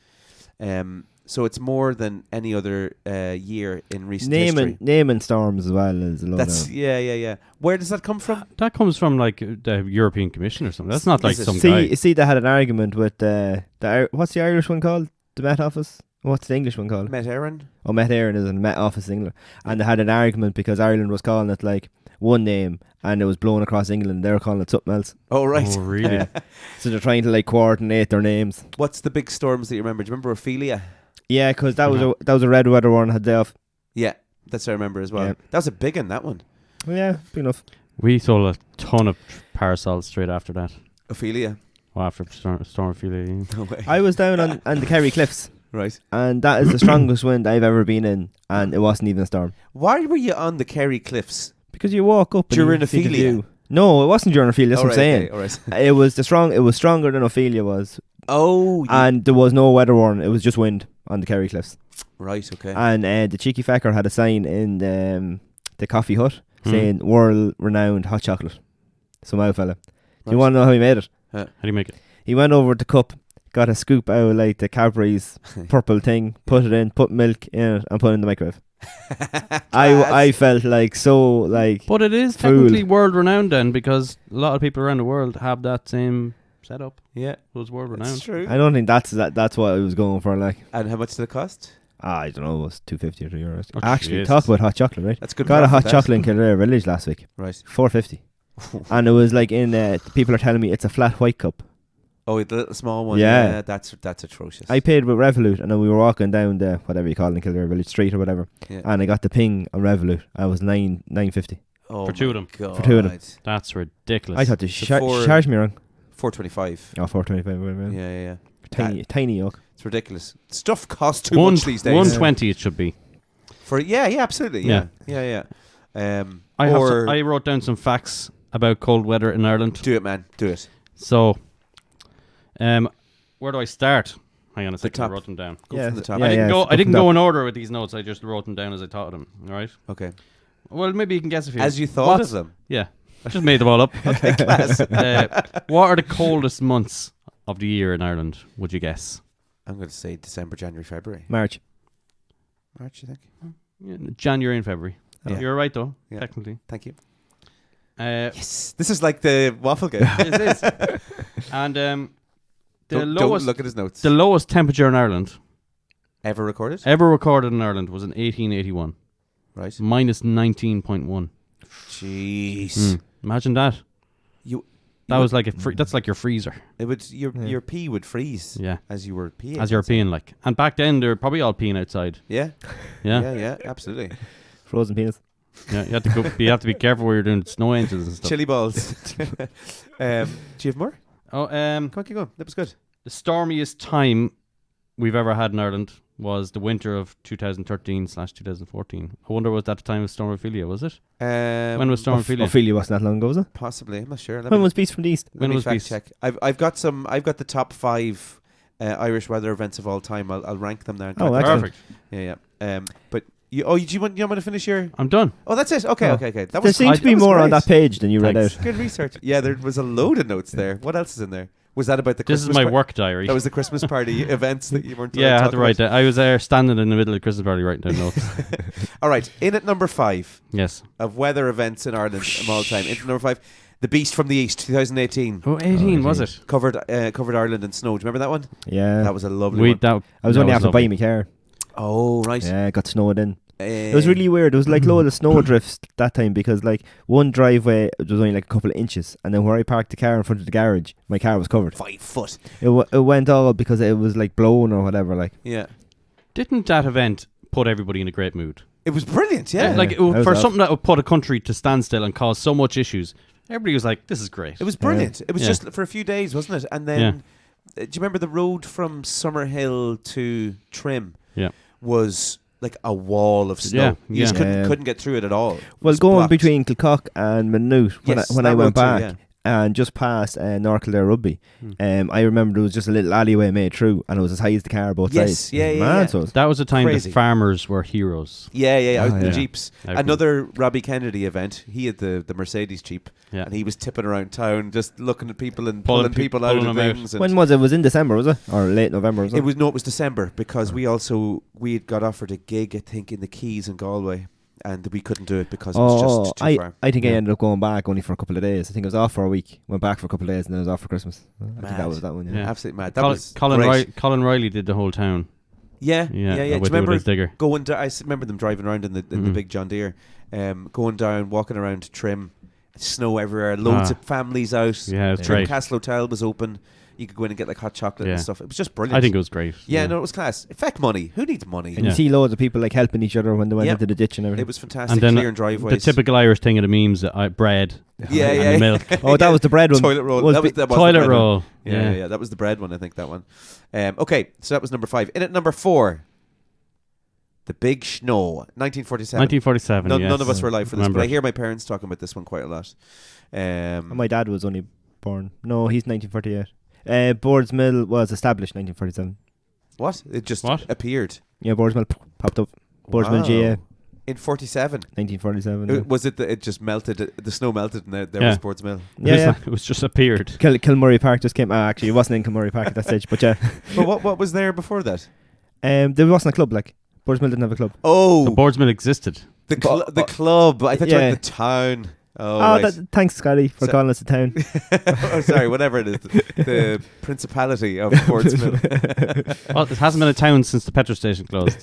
So it's more than any other year in recent history. Naming storms as well is a lot. That's yeah. Where does that come from? That comes from like the European Commission or something. That's not like Is it- some guy. See, they had an argument with what's the Irish one called? The Met Office. What's the English one called? Met Éireann? Oh, Met Éireann is in Met Office England, and they had an argument because Ireland was calling it like one name, and it was blown across England. They were calling it something else. Oh, right. Oh, really? So they're trying to like coordinate their names. What's the big storms that you remember? Do you remember Ophelia? Yeah, because that was a red weather one. Had day off. Yeah, that's what I remember as well. Yeah. That was a big one, that one. Well, yeah, big enough. We sold a ton of parasols straight after that. Ophelia. Well, after Storm Ophelia. No way. I was down on the Kerry Cliffs, Right. and that is the strongest wind I've ever been in, and it wasn't even a storm. Why were you on the Kerry Cliffs? Because you walk up During and you see the Ophelia? view. No, it wasn't during Ophelia. That's what I'm saying. Okay, all right. It was it was stronger than Ophelia was, Oh, and there was no weather warning. It was just wind on the Kerry Cliffs. right, okay. And the cheeky fecker had a sign in the coffee hut saying "World Renowned Hot Chocolate." Some old fella. Do you want to know how he made it? How do you make it? He went over to cup, got a scoop out of like the Cadbury's purple thing, put it in, put milk in it, and put it in the microwave. I felt like so like. But it is Food. technically world renowned then, because a lot of people around the world have that same setup. Yeah, Those world that's renowned. true. I don't think that's what I was going for. Like, And how much did it cost? I don't know, it was $2.50 or €3. Oh, Actually, Jesus. talk about hot chocolate, right? That's good. Got a hot profit, chocolate in Kildare Village last week, Right. $4.50, and it was like in. People are telling me it's a flat white cup. Oh, the little small one. Yeah. That's atrocious. I paid with Revolut, and then we were walking down the whatever you call it in Kildare Village Street or whatever, Yeah. and I got the ping on Revolut. I was $9.50. Oh For two of them. God. For two of them. That's ridiculous. I thought they So for- charged me wrong. $4.25. Oh, $4.25. Whatever. Yeah. Tiny yoke. It's ridiculous. Stuff costs too much these days. 120 it should be. For absolutely. Yeah. I wrote down some facts about cold weather in Ireland. Do it, man. Do it. So, where do I start? Hang on a second. I top. wrote them down. Go from the top. Yeah, I didn't yeah, go. it's I didn't up go and in order with these notes. I just wrote them down as I thought of them. All right. Okay. Well, maybe you can guess a few. As you thought What? of them. Yeah. I just made them all up. Okay, class. What are the coldest months of the year in Ireland? Would you guess? I'm going to say December, January, February. March. March, you think? Yeah, January and February. Yeah. You're right though. Yeah. Technically. Thank you. Yes. This is like the waffle game. It is. And the don't lowest look at his notes. the lowest temperature in Ireland Ever recorded? ever recorded in Ireland was in 1881, Right. minus 19.1. Jeez. Imagine that. You. That you was like that's like your freezer. It would your pee would freeze. Yeah. As you were peeing. As you're peeing, like. And back then, they were probably all peeing outside. Yeah. Yeah. Yeah. Absolutely. Frozen penis. Yeah. You have to go. You have to be careful where you're doing snow angels and stuff. Chili balls. Do you have more? Oh, Come on, keep going. That was good. the stormiest time we've ever had in Ireland was the winter of 2013/2014. I wonder, was that the time of Storm Ophelia? Was it? When was Storm Ophelia? Ophelia wasn't that long ago, was it? Possibly. I'm not sure. When was Beast from the East? Let when me was fact Beast? check. I've got the top 5 Irish weather events of all time. I'll rank them there. Oh, excellent. Perfect. Yeah. But you want to finish your? I'm done. Oh, that's it. Okay. Oh. Okay. That There was. seemed to be that was more on great. that page than you read Thanks. out. Good research. Yeah, there was a load of notes there. What else is in there? Was that about the This Christmas is my par- work diary. That was the Christmas party events that you weren't. yeah, I had talking to write about? that. I was there standing in the middle of the Christmas party writing down notes. All right. In at number 5 Yes. of weather events in Ireland of all time. In at number 5, the Beast from the East, 2018. Oh, 18 was it? Covered Ireland in snow. Do you remember that one? Yeah. That was a lovely We one. that. I was that only after lovely. buying my car. Oh, right. Yeah, got snowed in. It It was really weird. There was like loads of snow drifts that time because like one driveway was only like a couple of inches, and then where I parked the car in front of the garage, my car was covered. 5 foot. It went all because it was like blown or whatever. Like Yeah. Didn't that event put everybody in a great mood? It was brilliant, yeah. Like I was for off. something that would put a country to standstill and cause so much issues, everybody was like, "This is great." It was brilliant. It was Yeah. just for a few days, wasn't it? And then, do you remember the road from Summerhill to Trim? Yeah. Was like a wall of snow. Yeah, You just yeah. couldn't get through it at all. It well, was going blocked. between Kilcock and Maynooth when Yes, I that went road too, back, yeah. and just past North Kildare Rugby. I remember there was just a little alleyway made through, and it was as high as the car both Yes, sides. yeah, It was yeah, mad, yeah. so it was. That was a time Crazy. that farmers were heroes. Yeah, out in the yeah. Jeeps. Out in- Another Robbie Kennedy event. He had the Mercedes Jeep, Yeah. and he was tipping around town, just looking at people and Pulling pulling people out pulling of them out. things. And When was it? It was in December, was it? Or late November, was it? it was December, because we had got offered a gig, I think, in the Keys in Galway, and we couldn't do it because it was just too far. I think I Yeah. ended up going back only for a couple of days. I think I was off for a week, went back for a couple of days, and then I was off for Christmas. I think Mad. that was that one. Yeah. Yeah. Absolutely mad. That Colin, was Colin, great. Colin Riley did the whole town. Yeah. Yeah, Do you with remember his digger. going down? Remember them driving around in the Mhm. big John Deere, going down, walking around Trim, snow everywhere, loads of families out. Yeah, it was Trim great. Castle Hotel was open. You could go in and get like hot chocolate Yeah. and stuff. It was just brilliant. I think it was great. Yeah, no, it was class. Feck money. Who needs money? And Yeah. you see loads of people like helping each other when they went Yeah. into the ditch and everything. It was fantastic. And then Clearing the driveways. typical Irish thing of the memes, bread Yeah, and yeah. the milk. Oh, that was the bread one. Toilet roll. Was That was the- the Toilet bread one. roll. Yeah, that was the bread one. I think that one. Okay, so that was number 5. In at number 4, The Big Snow, 1947. 1947, None, yes. none of us were alive for this, Remember but I it. hear my parents talking about this one quite a lot. My dad was only born. No, he's 1948. Boards Mill was established 1947. What? It just What? appeared. Yeah, Boards Mill popped up. Boards Mill Wow. GA, In 47. 1947. Yeah. Was it it just melted? The snow melted and there Yeah. was Sports Mill. Yeah, It was just appeared. Kilmurray Park just came. Actually, it wasn't in Kilmurray Park at that stage, but yeah. But what was there before that? There wasn't a club. Like Boards Mill didn't have a club. Oh, The Boardsmill existed. the club. I thought you Yeah. meant the town. Oh, Oh, right. thanks, Scotty, for So- calling us a town. Oh, sorry, whatever it is. The Principality of Sports Mill. Well, it hasn't been a town since the petrol station closed.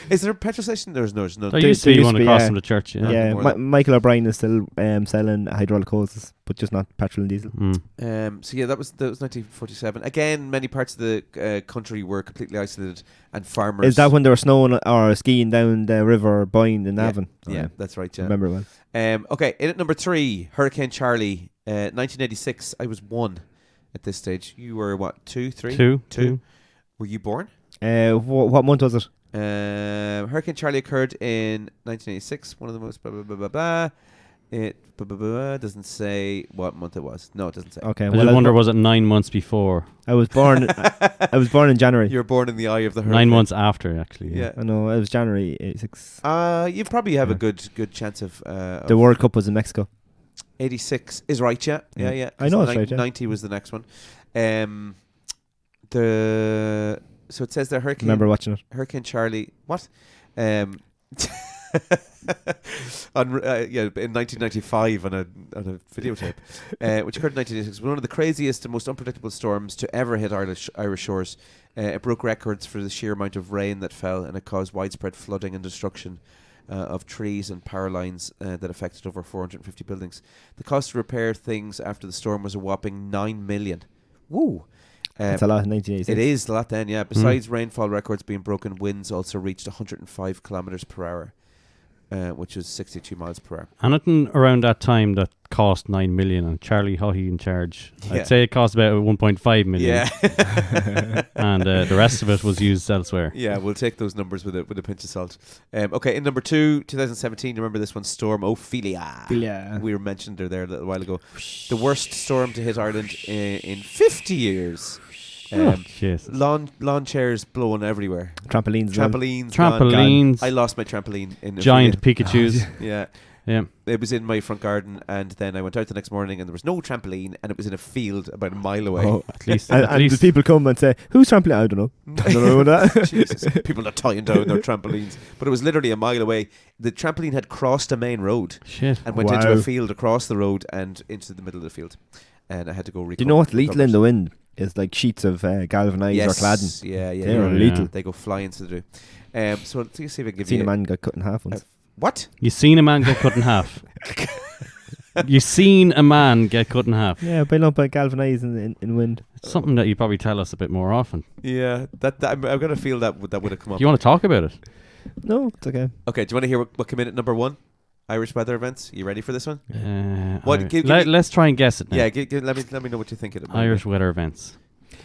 Is there a petrol station? There's no. There used to be one across from the church. Yeah. Yeah, more than- Michael O'Brien is still selling hydraulic hoses, but just not petrol and diesel. Mm. So yeah, that was 1947. Again, many parts of the country were completely isolated, and farmers. Is that when they were snowing or skiing down the river Boyne in Yeah, Navan? Yeah, that's right. Yeah. Remember well. Okay, in at number 3, Hurricane Charlie, 1986. I was 1 at this stage. You were what? 2, 3? Two. Were you born? What month was it? Hurricane Charlie occurred in 1986. One of the most blah blah blah blah blah. It doesn't say what month it was. No, it doesn't say. Okay, I well, just wonder, was it 9 months before? I was born. I was born in January. You were born in the eye of the hurricane. 9 months after, actually. Yeah. I know it was January '86. You probably have a Yeah. good chance of. The World Cup was in Mexico. 86 is right. Yeah. I know it's right. Yeah. 90 was the next one. So it says there Hurricane. Remember watching it? Hurricane Charlie. What? In 1995 on a videotape, which occurred in 1986, one of the craziest and most unpredictable storms to ever hit Irish shores. It broke records for the sheer amount of rain that fell, and it caused widespread flooding and destruction of trees and power lines that affected over 450 buildings. The cost to repair things after the storm was a whopping 9 million. Woo! It's a lot in 1986. It is a lot then, yeah. Besides rainfall records being broken, winds also reached 105 kilometres per hour, which is 62 miles per hour. Anything around that time that cost 9 million, and Charlie Haughey in charge. Yeah. I'd say it cost about 1.5 million. Yeah. And the rest of it was used elsewhere. Yeah, we'll take those numbers with a pinch of salt. Okay, in number 2, 2017, remember this one, Storm Ophelia. Yeah. We were mentioned her there a little while ago. The worst storm to hit Ireland in 50 years. Jesus. Lawn chairs blowing everywhere. Trampolines. as well. Trampolines. Trampolines. I lost my trampoline in Giant Ophelia. Pikachus. Yeah. Yeah. It was in my front garden, and then I went out the next morning, and there was no trampoline, and it was in a field about a mile away. Oh, At least. and, at and the least people come and say, "Who's trampoline?" I don't know. I don't know that. Jesus, people are tying down their trampolines, but it was literally a mile away. The trampoline had crossed a main road shit. and went into Wow. a field across the road and into the middle of the field, and I had to go. Do you know what's lethal in the wind? Is like sheets of galvanized yes, or cladding. Yeah, yeah, They're yeah. lethal. They go flying to the. So let's see if I can give Seen you a man got cut in half once. what? You seen a man get cut in half. You seen a man get cut in half. Yeah, by not by galvanized in wind. It's something that you probably tell us a bit more often. Yeah, that I'm gonna feel that would have come up. Do you want to talk about it? No, it's okay. Okay, do you want to hear what came in at number 1? Irish weather events. You ready for this one? What, Irish- give me- let's try and guess it now. Yeah, let me know what you think of it. Irish weather events.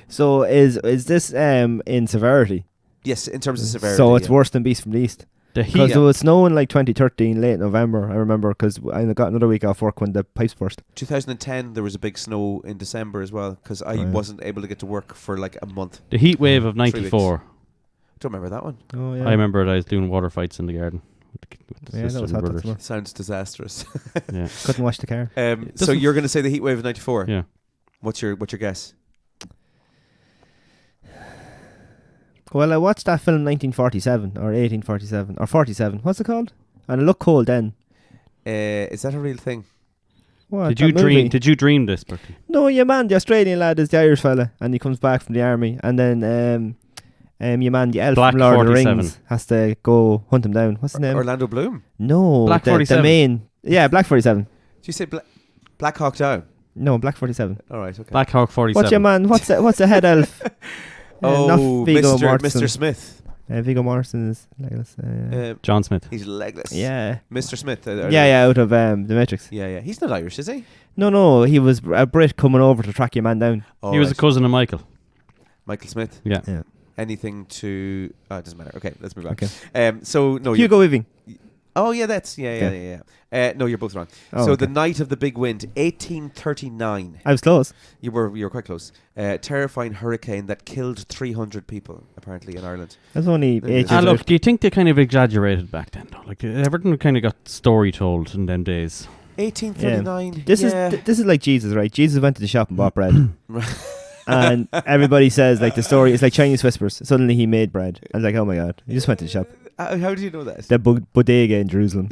So is this in severity? Yes, in terms of severity. So it's yeah. worse than Beast from the East. The heat. Because it was snowing like 2013, late November, I remember, because I got another week off work when the pipes burst. 2010, there was a big snow in December as well, because I wasn't able to get to work for like a month. The heat wave of 3 weeks. '94. Don't remember that one. Oh, yeah. I remember that I was doing water fights in the garden with the Yeah, that sisters was and hot that brothers. summer. Sounds disastrous. Yeah. Couldn't wash the car. So doesn't- you're going to say the heat wave of 94? Yeah. What's your guess? Well, I watched that film 1947 or 1847 or 47. What's it called? And it looked cold then. Is that a real thing? What, Did that you movie? dream this, Bertie? No, your man, the Australian lad, is the Irish fella, and he comes back from the army, and then your man, the elf Black from Lord of the 47. Rings, has to go hunt him down. What's his name? Orlando Bloom. No, Black the 47. main. Yeah, Black 47. Did you say Black Hawk Down? No, Black 47. All right, okay. Black Hawk 47. What's your man? What's the head elf? Not Viggo Mortensen. Mr. Smith. Viggo Mortensen is legless. John Smith. He's legless. Yeah. Mr. Smith. Yeah, out of The Matrix. Yeah. He's not Irish, is he? No, he was a Brit coming over to track your man down. Oh, He was a right. cousin of Michael. Michael Smith. Yeah. Yeah. Anything to... Oh, it doesn't matter. Okay, let's move on. Okay. So, no... Hugo Weaving. Oh, yeah, that's... Yeah. No, you're both wrong. Oh, so, okay. the night of the big wind, 1839. I was close. You were quite close. Terrifying hurricane that killed 300 people, apparently, in Ireland. I was only 8 years Ah, Look, old. do you think they kind of exaggerated back then, though? Like, everything kind of got story told in them days. 1839. This yeah. is like Jesus, right? Jesus went to the shop and bought bread. And everybody says, like, the story is like Chinese whispers. Suddenly he made bread. I was like, oh my God. He just went to the shop. How do you know that? The bodega in Jerusalem.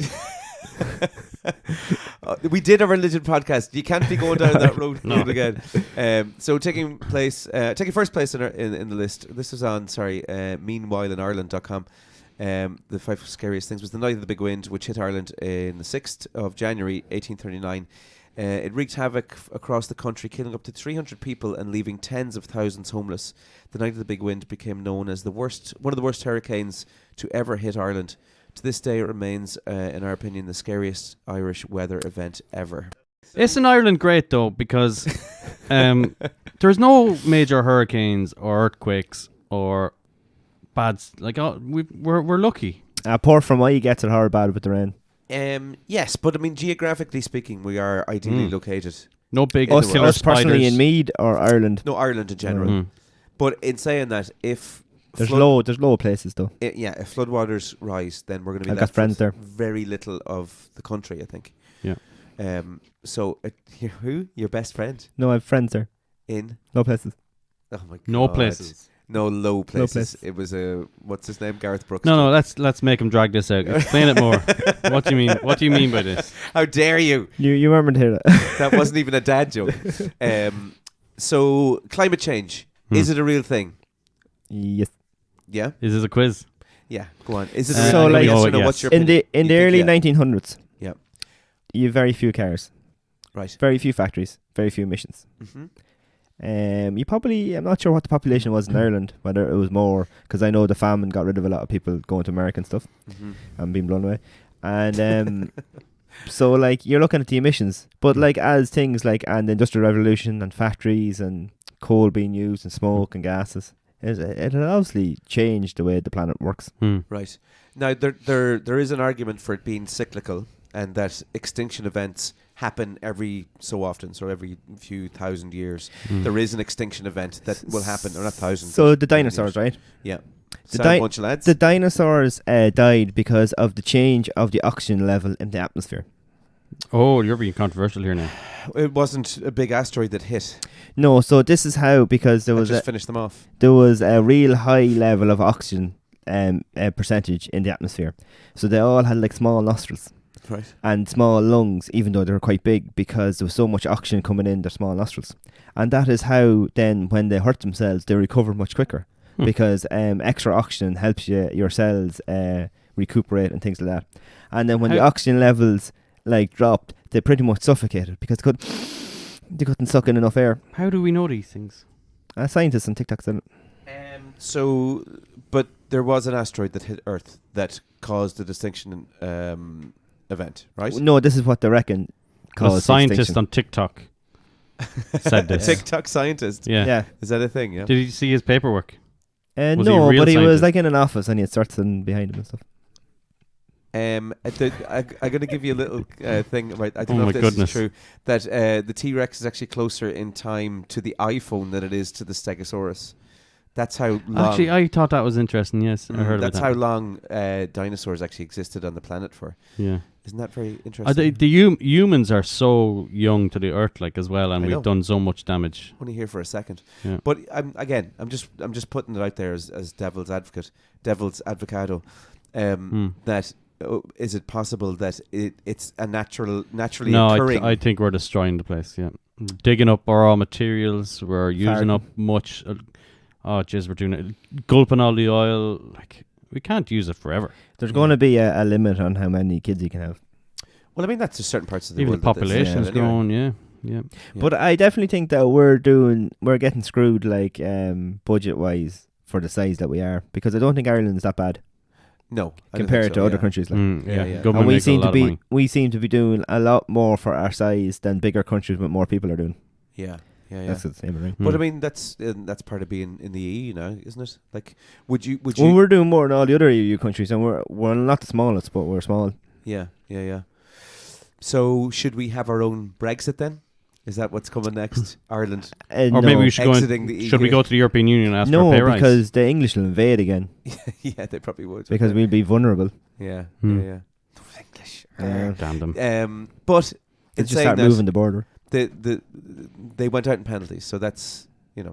We did a religion podcast. You can't be going down that road No. again. So taking first place in the list. This was on meanwhileinIreland.com. The 5 scariest things was the night of the big wind, which hit Ireland in the 6th of January 1839. It wreaked havoc across the country, killing up to 300 people and leaving tens of thousands homeless. The night of the big wind became known as one of the worst hurricanes to ever hit Ireland. To this day, it remains, in our opinion, the scariest Irish weather event ever. Isn't Ireland great, though? Because there's no major hurricanes or earthquakes or we're lucky. Poor Fermoy gets it hard bad with the rain. Yes, but I mean, geographically speaking, we are ideally located. No big Us killer personally spiders. in Meath or Ireland. No, Ireland in general. Mm. But in saying that, if There's low places though. if floodwaters rise, then we're going to be I've left got friends with there. very little of the country, I think. Yeah. So, who? Your best friend No, I have friends there. in? No places. Oh my God. No places. No low places. places. It was what's his name? Gareth Brooks. No. Let's make him drag this out. Explain it more. What do you mean? What do you mean by this? How dare you? You remember to hear that? That wasn't even a dad joke. So, climate change. Is it a real thing? Yes. Yeah? Is this a quiz? Yeah, go on. Is it So, a real like- yes or Oh, no? yes. What's your In opinion? the You think early yeah. 1900s, Yeah. you have very few cars, Right. very few factories, very few emissions. Mm-hmm. I'm not sure what the population was in Ireland, whether it was more, because I know the famine got rid of a lot of people going to America and stuff Mm-hmm. and being blown away. And so, like, you're looking at the emissions, but like as things like and the Industrial Revolution and factories and coal being used and smoke and gases, it had obviously changed the way the planet works. Right. Now, there is an argument for it being cyclical and that extinction events happen every so often, so every few thousand years. There is an extinction event that will happen, or not thousands. So but the million dinosaurs, years. right? Yeah. The Sound bunch of lads. The dinosaurs died because of the change of the oxygen level in the atmosphere. Oh, you're being controversial here now. It wasn't a big asteroid that hit. No, so this is how, because there was Just finished them off. there was a real high level of oxygen percentage in the atmosphere. So they all had like small nostrils Right. and small lungs, even though they were quite big, because there was so much oxygen coming in their small nostrils. And that is how then when they hurt themselves, they recover much quicker, because extra oxygen helps your cells recuperate and things like that. And then when the oxygen levels like dropped, they pretty much suffocated because they couldn't suck in enough air. How do we know these things? Scientists on TikTok said it. So, but there was an asteroid that hit Earth that caused the distinction event, right? No, this is what they reckon A caused scientist extinction. on TikTok said this. TikTok scientist. Yeah. Yeah. Is that a thing? Yeah. Did you see his paperwork? Was he a No, real but he was scientist? like in an office and he had certain behind him and stuff. I'm going to give you a little thing about. I don't Oh know my if this goodness. is true. That the T-Rex is actually closer in time to the iPhone than it is to the Stegosaurus. That's how long. Actually, I thought that was interesting. Yes, I heard about that's that. how long dinosaurs actually existed on the planet for. Yeah. Isn't that very interesting? The humans are so young to the Earth, like as well, and I know. we've done so much damage. Only here for a second. Yeah. But I'm just putting it out there as devil's advocate, devil's advocado. That is it possible that it's a naturally No, occurring? I think we're destroying the place. Yeah, digging up our raw materials. We're using Farting. up much. Oh, jeez, we're doing it. Gulping all the oil. Like we can't use it forever. There's going to be a limit on how many kids you can have. Well, I mean that's just certain parts of the Even the world. that this is population's anyway. growing. Yeah. Yeah. But I definitely think that we're getting screwed, like budget wise, for the size that we are, because I don't think Ireland's that bad No, I don't think compared so, to other yeah. countries. Like. Yeah, Yeah, yeah. Government And make a lot of money. we seem to be doing a lot more for our size than bigger countries with more people are doing. Yeah, yeah, yeah. That's the same, right? But I mean that's part of being in the EU now, isn't it? Like, would you? Well, we're doing more than all the other EU countries, and we're not the smallest, but we're small. Yeah, yeah, yeah. So should we have our own Brexit then? Is that what's coming next? Ireland Or no. maybe we should exiting the Should we EU? go to the European Union and ask no, for a pay rise? because the English will invade again Yeah, they probably would. because we'll be vulnerable. Yeah, Hmm. yeah, yeah. English. Damn them. But They'll in just saying start that, moving the border. they went out in penalties, so that's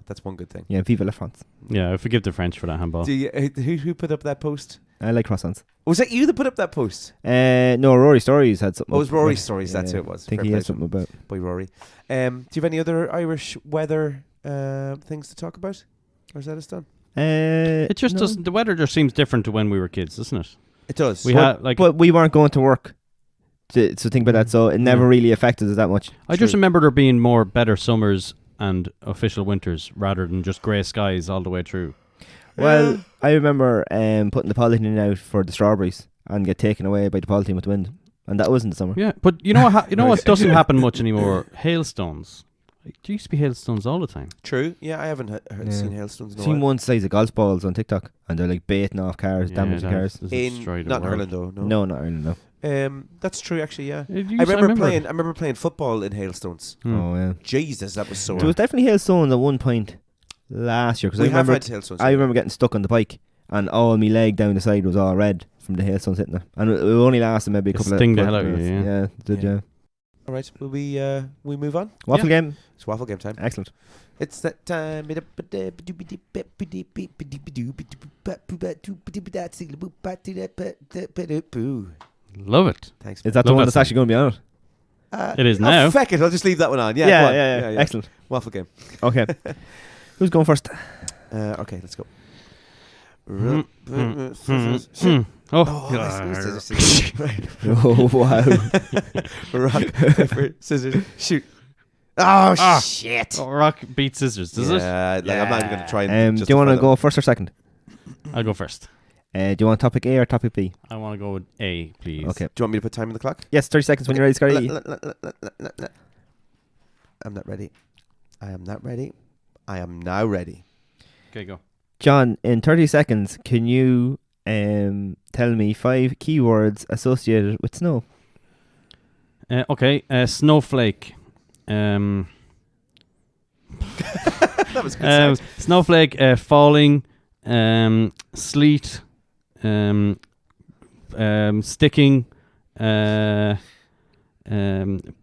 that's one good thing. Yeah, vive la France. Yeah, I forgive the French for that handball. Do you, who put up that post? I like croissants. Was that you that put up that post? No, Rory Stories had something. Oh, it was up. Rory Yeah, Stories. That's who it was. I think Fair he play had to him. something about. Boy, Rory. Do you have any other Irish weather things to talk about, or is that us done? It just no. doesn't. The weather just seems different to when we were kids, doesn't it? It does. We But- had like But we weren't going to work. So think about that. So it never really affected us that much. I just True. remember there being more better summers and official winters rather than just grey skies all the way through. Well, I remember putting the polythene out for the strawberries and get taken away by the polythene with the wind, and that was in the summer. Yeah, but you know what? You know what doesn't happen much anymore? Hailstones. Like, there used to be hailstones all the time. True. Yeah, I haven't Yeah. seen hailstones in a Seen while. one size of golf balls on TikTok, and they're like baiting off cars, damaging cars. That's In destroyed the not in world. Ireland though. No, not Ireland. No. That's true actually. Yeah. It I used- remember playing football in hailstones. Hmm. Oh yeah. Jesus, that was so. There was definitely hailstones at one point last year because we I have remember had hailstones. I remember getting stuck on the bike and all my leg down the side was all red from the hailstones hitting it, and it only lasted maybe a It couple of sting the couple hell out of you, minutes. yeah. Yeah, it did Yeah. yeah. All right, will we move on? Waffle game, It's waffle game time. excellent. It's that time. Love it. Thanks. Is that the Love one that that's song. actually going to be on it? It is now. Oh, feck it. I'll just leave that one on. Yeah, yeah, go on. yeah. Excellent. Waffle game. Okay, who's going first? Okay, let's go. Oh, Oh, God. scissors, scissors. Right. Oh wow! Rock, paper, scissors, shoot. Oh, Ah. shit. Oh, rock beats scissors, does it? Yeah, like, I'm not even going to try and Do you want to justify go first or second? I'll go first. Do you want topic A or topic B? I want to go with A, please. Okay. Do you want me to put time on the clock? Yes, 30 seconds when you're ready, Scotty. I'm not ready. I am not ready. I am now ready. Okay, go. John, in 30 seconds, can you tell me 5 keywords associated with snow? Okay, snowflake. That was a good sound. Snowflake, falling, sleet, sticking,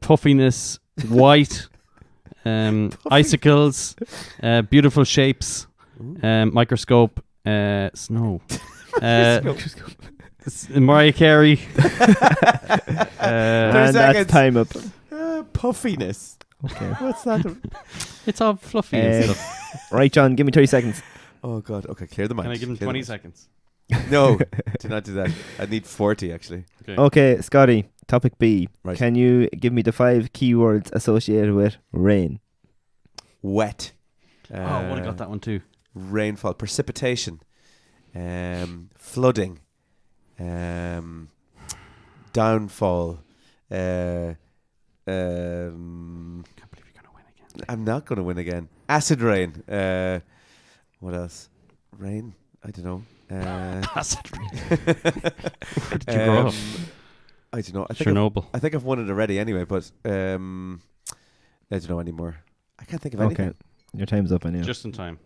puffiness, white, icicles, beautiful shapes, microscope, snow. Mariah Carey. And that's seconds. time up. Puffiness. Okay. What's that? It's all fluffy and stuff. Right, John, give me 30 seconds. Oh, God. Okay, clear the mind. Can I give him Clear the 20 mind. seconds? No, do not do that. I need 40, actually. Okay, Scotty, topic B. Right. Can you give me the 5 keywords associated with rain? Wet. Oh, I would have got that one too. Rainfall. Precipitation. Flooding. Downfall. Can't believe you're going to win again. I'm not going to win again. Acid rain. What else? Rain. I don't know. Acid rain. Where did you grow up? I don't know. I think Chernobyl. I think I've won it already anyway, but I don't know anymore. I can't think of anything. Okay, your time's up anyway. Just in time.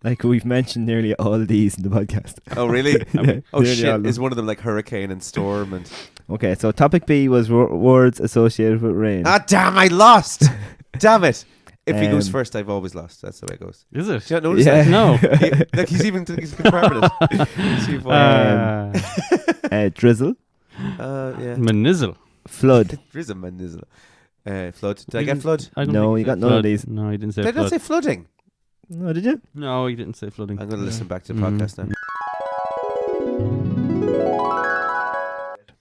Like we've mentioned nearly all these in the podcast. Oh, really? Yeah, Oh, nearly all shit. of them. Is one of them like hurricane and storm and... Okay, so topic B was words associated with rain. Ah, damn, I lost! Damn it. If he goes Um, first, I've always lost. That's the way it goes. Is it? Do you not notice Yeah. that? No. Like he's confirming it. See if I... Drizzle, yeah. Manizzle. flood. There's a manizzle. Flood. Did I get flood? I don't No, think you got said none of flood. these. No, he didn't say Did I not flood. say flooding? No, did you? No, he didn't say flooding. I'm going to listen back to the Mm. podcast now.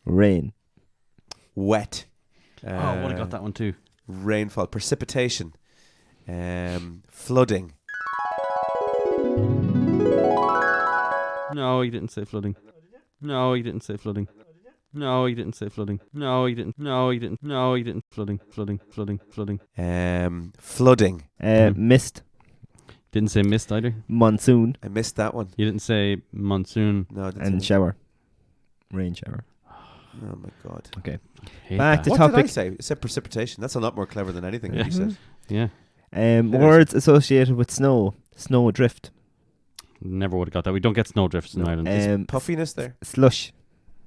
Rain. Wet. Oh, I would have got that one too. Rainfall. Precipitation. Flooding. No, he didn't say flooding. No, he didn't say flooding. No, he didn't say flooding. No, he didn't. No, he didn't. No, he didn't. Flooding. Flooding. Mist. Didn't say mist either. Monsoon I missed that one. You didn't say monsoon. No, I didn't and say shower. Rain shower. Oh my god. Hate Back that. to What did I topic. say? It said precipitation. That's a lot more clever than anything Yeah. you said. Yeah. Words associated with snow. Snow drift. Never would have got that. We don't get snowdrifts in No. Ireland. Puffiness there. Slush.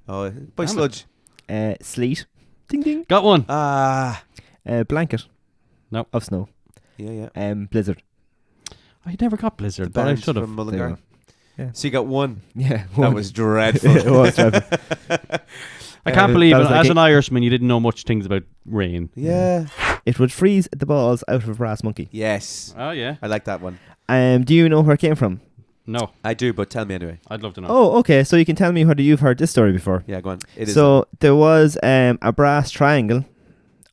Oh, by Damn it. sludge. Sleet. Ding ding. Got one. Ah. Blanket. No. Of snow. Yeah. Blizzard. I never got blizzard, The but I bands should from have. Mullingar. There you Yeah. So you got one. Yeah. That was dreadful. It was dreadful. I can't Uh, believe that it. was like As a- an Irishman, you didn't know much things about rain. Yeah. It would freeze the balls out of a brass monkey. Yes. Oh yeah. I like that one. Do you know where it came from? No, I do, but tell me anyway. I'd love to know. Oh, okay. So you can tell me whether you've heard this story before. Yeah, go on. It is. So there was a brass triangle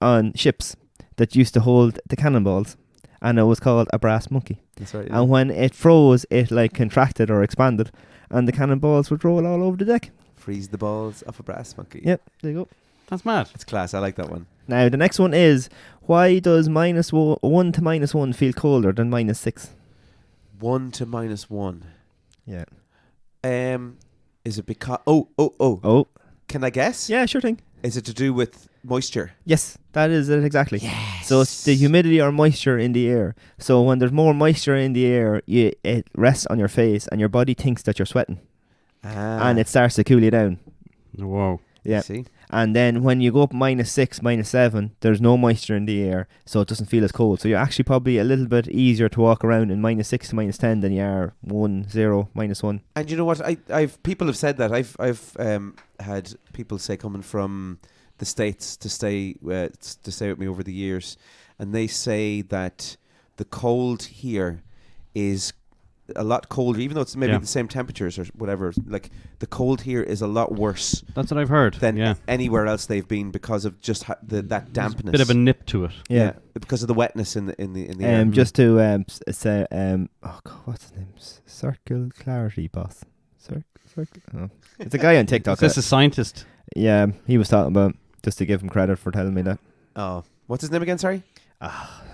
on ships that used to hold the cannonballs, and it was called a brass monkey. That's right. And when it froze, it like contracted or expanded, and the cannonballs would roll all over the deck. Freeze the balls off a brass monkey. Yep, there you go. That's mad. It's class. I like that one. Now the next one is, why does -1 to -1 feel colder than -6? 1 to -1. Yeah. Is it because... Oh. Can I guess? Yeah, sure thing. Is it to do with moisture? Yes, that is it exactly. Yes. So it's the humidity or moisture in the air. So when there's more moisture in the air, it rests on your face, and your body thinks that you're sweating, and it starts to cool you down. Whoa. Yeah. See? And then when you go up -6, -7, there's no moisture in the air, so it doesn't feel as cold. So you're actually probably a little bit easier to walk around in -6 to -10 than you are 1, 0, -1. And you know what? I've people have said that. I've had people say coming from the States to stay with me over the years, and they say that the cold here is a lot colder, even though it's maybe Yeah. the same temperatures or whatever. Like the cold here is a lot worse That's what I've heard. than yeah. anywhere else they've been because of just that dampness. Bit of a nip to it. Yeah. because of the wetness in the air. Just to say, oh God, what's his name? Circle Clarity Boss. Circle. Oh. It's a guy on TikTok. Is this a scientist? Yeah, he was talking about, just to give him credit for telling me that. Oh, what's his name again? Sorry.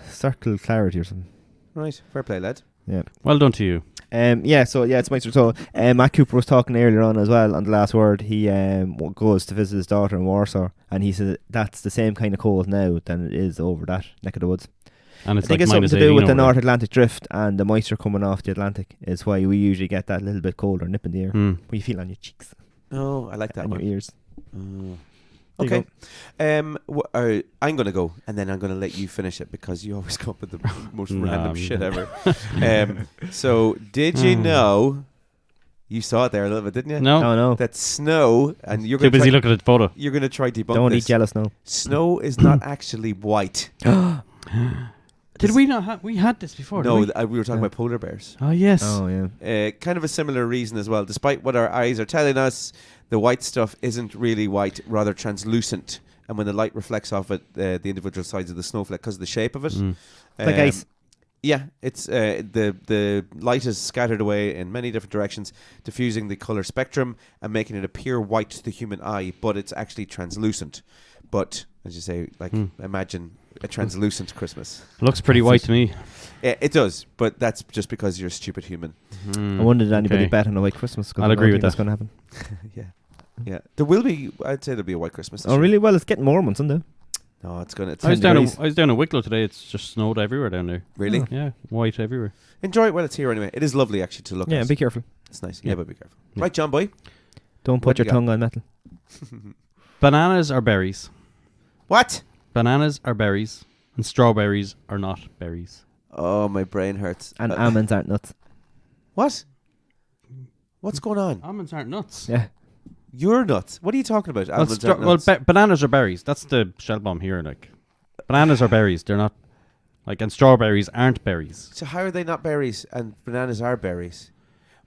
Circle Clarity or something. Right, fair play, lad. Yeah. Well done to you. It's Meister. So, Matt Cooper was talking earlier on as well. On the last word, he goes to visit his daughter in Warsaw, and he said that's the same kind of cold now than it is over that neck of the woods. And I it's think like it's something to -18 do with the over North there. Atlantic drift and the moisture coming off the Atlantic is why we usually get that little bit colder nip in the air. Hmm. What you feel on your cheeks Oh, I like that and one. your ears. Oh. There you Okay. I'm going to go, and then I'm going to let you finish it because you always come up with the most Nah, random I'm- shit ever. So, did you know? You saw it there a little bit, didn't you? No. Oh no! That snow, and you're Too going to busy try, looking at the photo. you're going to try debunk Don't this. eat yellow snow. Snow is not actually white. Did we not have... We had this before, No, didn't we were talking Yeah. about polar bears. we? Oh, yes. Oh yeah. Kind of a similar reason as well. Despite what our eyes are telling us, the white stuff isn't really white, rather translucent. And when the light reflects off it, the individual sides of the snowflake, because of the shape of it, Mm. Like ice. Yeah, it's the light is scattered away in many different directions, diffusing the color spectrum and making it appear white to the human eye, but it's actually translucent. But as you say, like imagine a translucent Christmas. Looks pretty white to me. Yeah, it does, but that's just because you're a stupid human. I wonder did anybody okay. bet on a White Christmas? 'Cause I'll I don't agree think with that's going to happen. Yeah. Yeah. There will be, I'd say there'll be a White Christmas. This Oh, year. really? Well, it's getting warm on Sunday. No, it's going to. I was 10 down. degrees. I was down in Wicklow today. It's just snowed everywhere down there. Really? Oh. Yeah, white everywhere. Enjoy it while it's here anyway. It is lovely actually to look Yeah, at. be careful. It's nice. Yeah, Yeah. but be careful. Yeah. Right, John boy. Don't What put you your got? tongue on metal. Bananas are berries. What? Bananas are berries, and strawberries are not berries. Oh, my brain hurts. And almonds aren't nuts. What? What's going on? Almonds aren't nuts. Yeah. You're nuts. What are you talking about? Well, Almonds aren't nuts. bananas are berries. That's the shell bomb here. Like, bananas are berries. They're not. Like, and strawberries aren't berries. So how are they not berries and bananas are berries?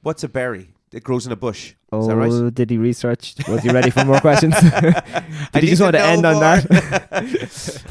What's a berry? It grows in a bush. Is that right? Oh, did he research? Was he ready for more questions? I Did he need just want to know end on more. that?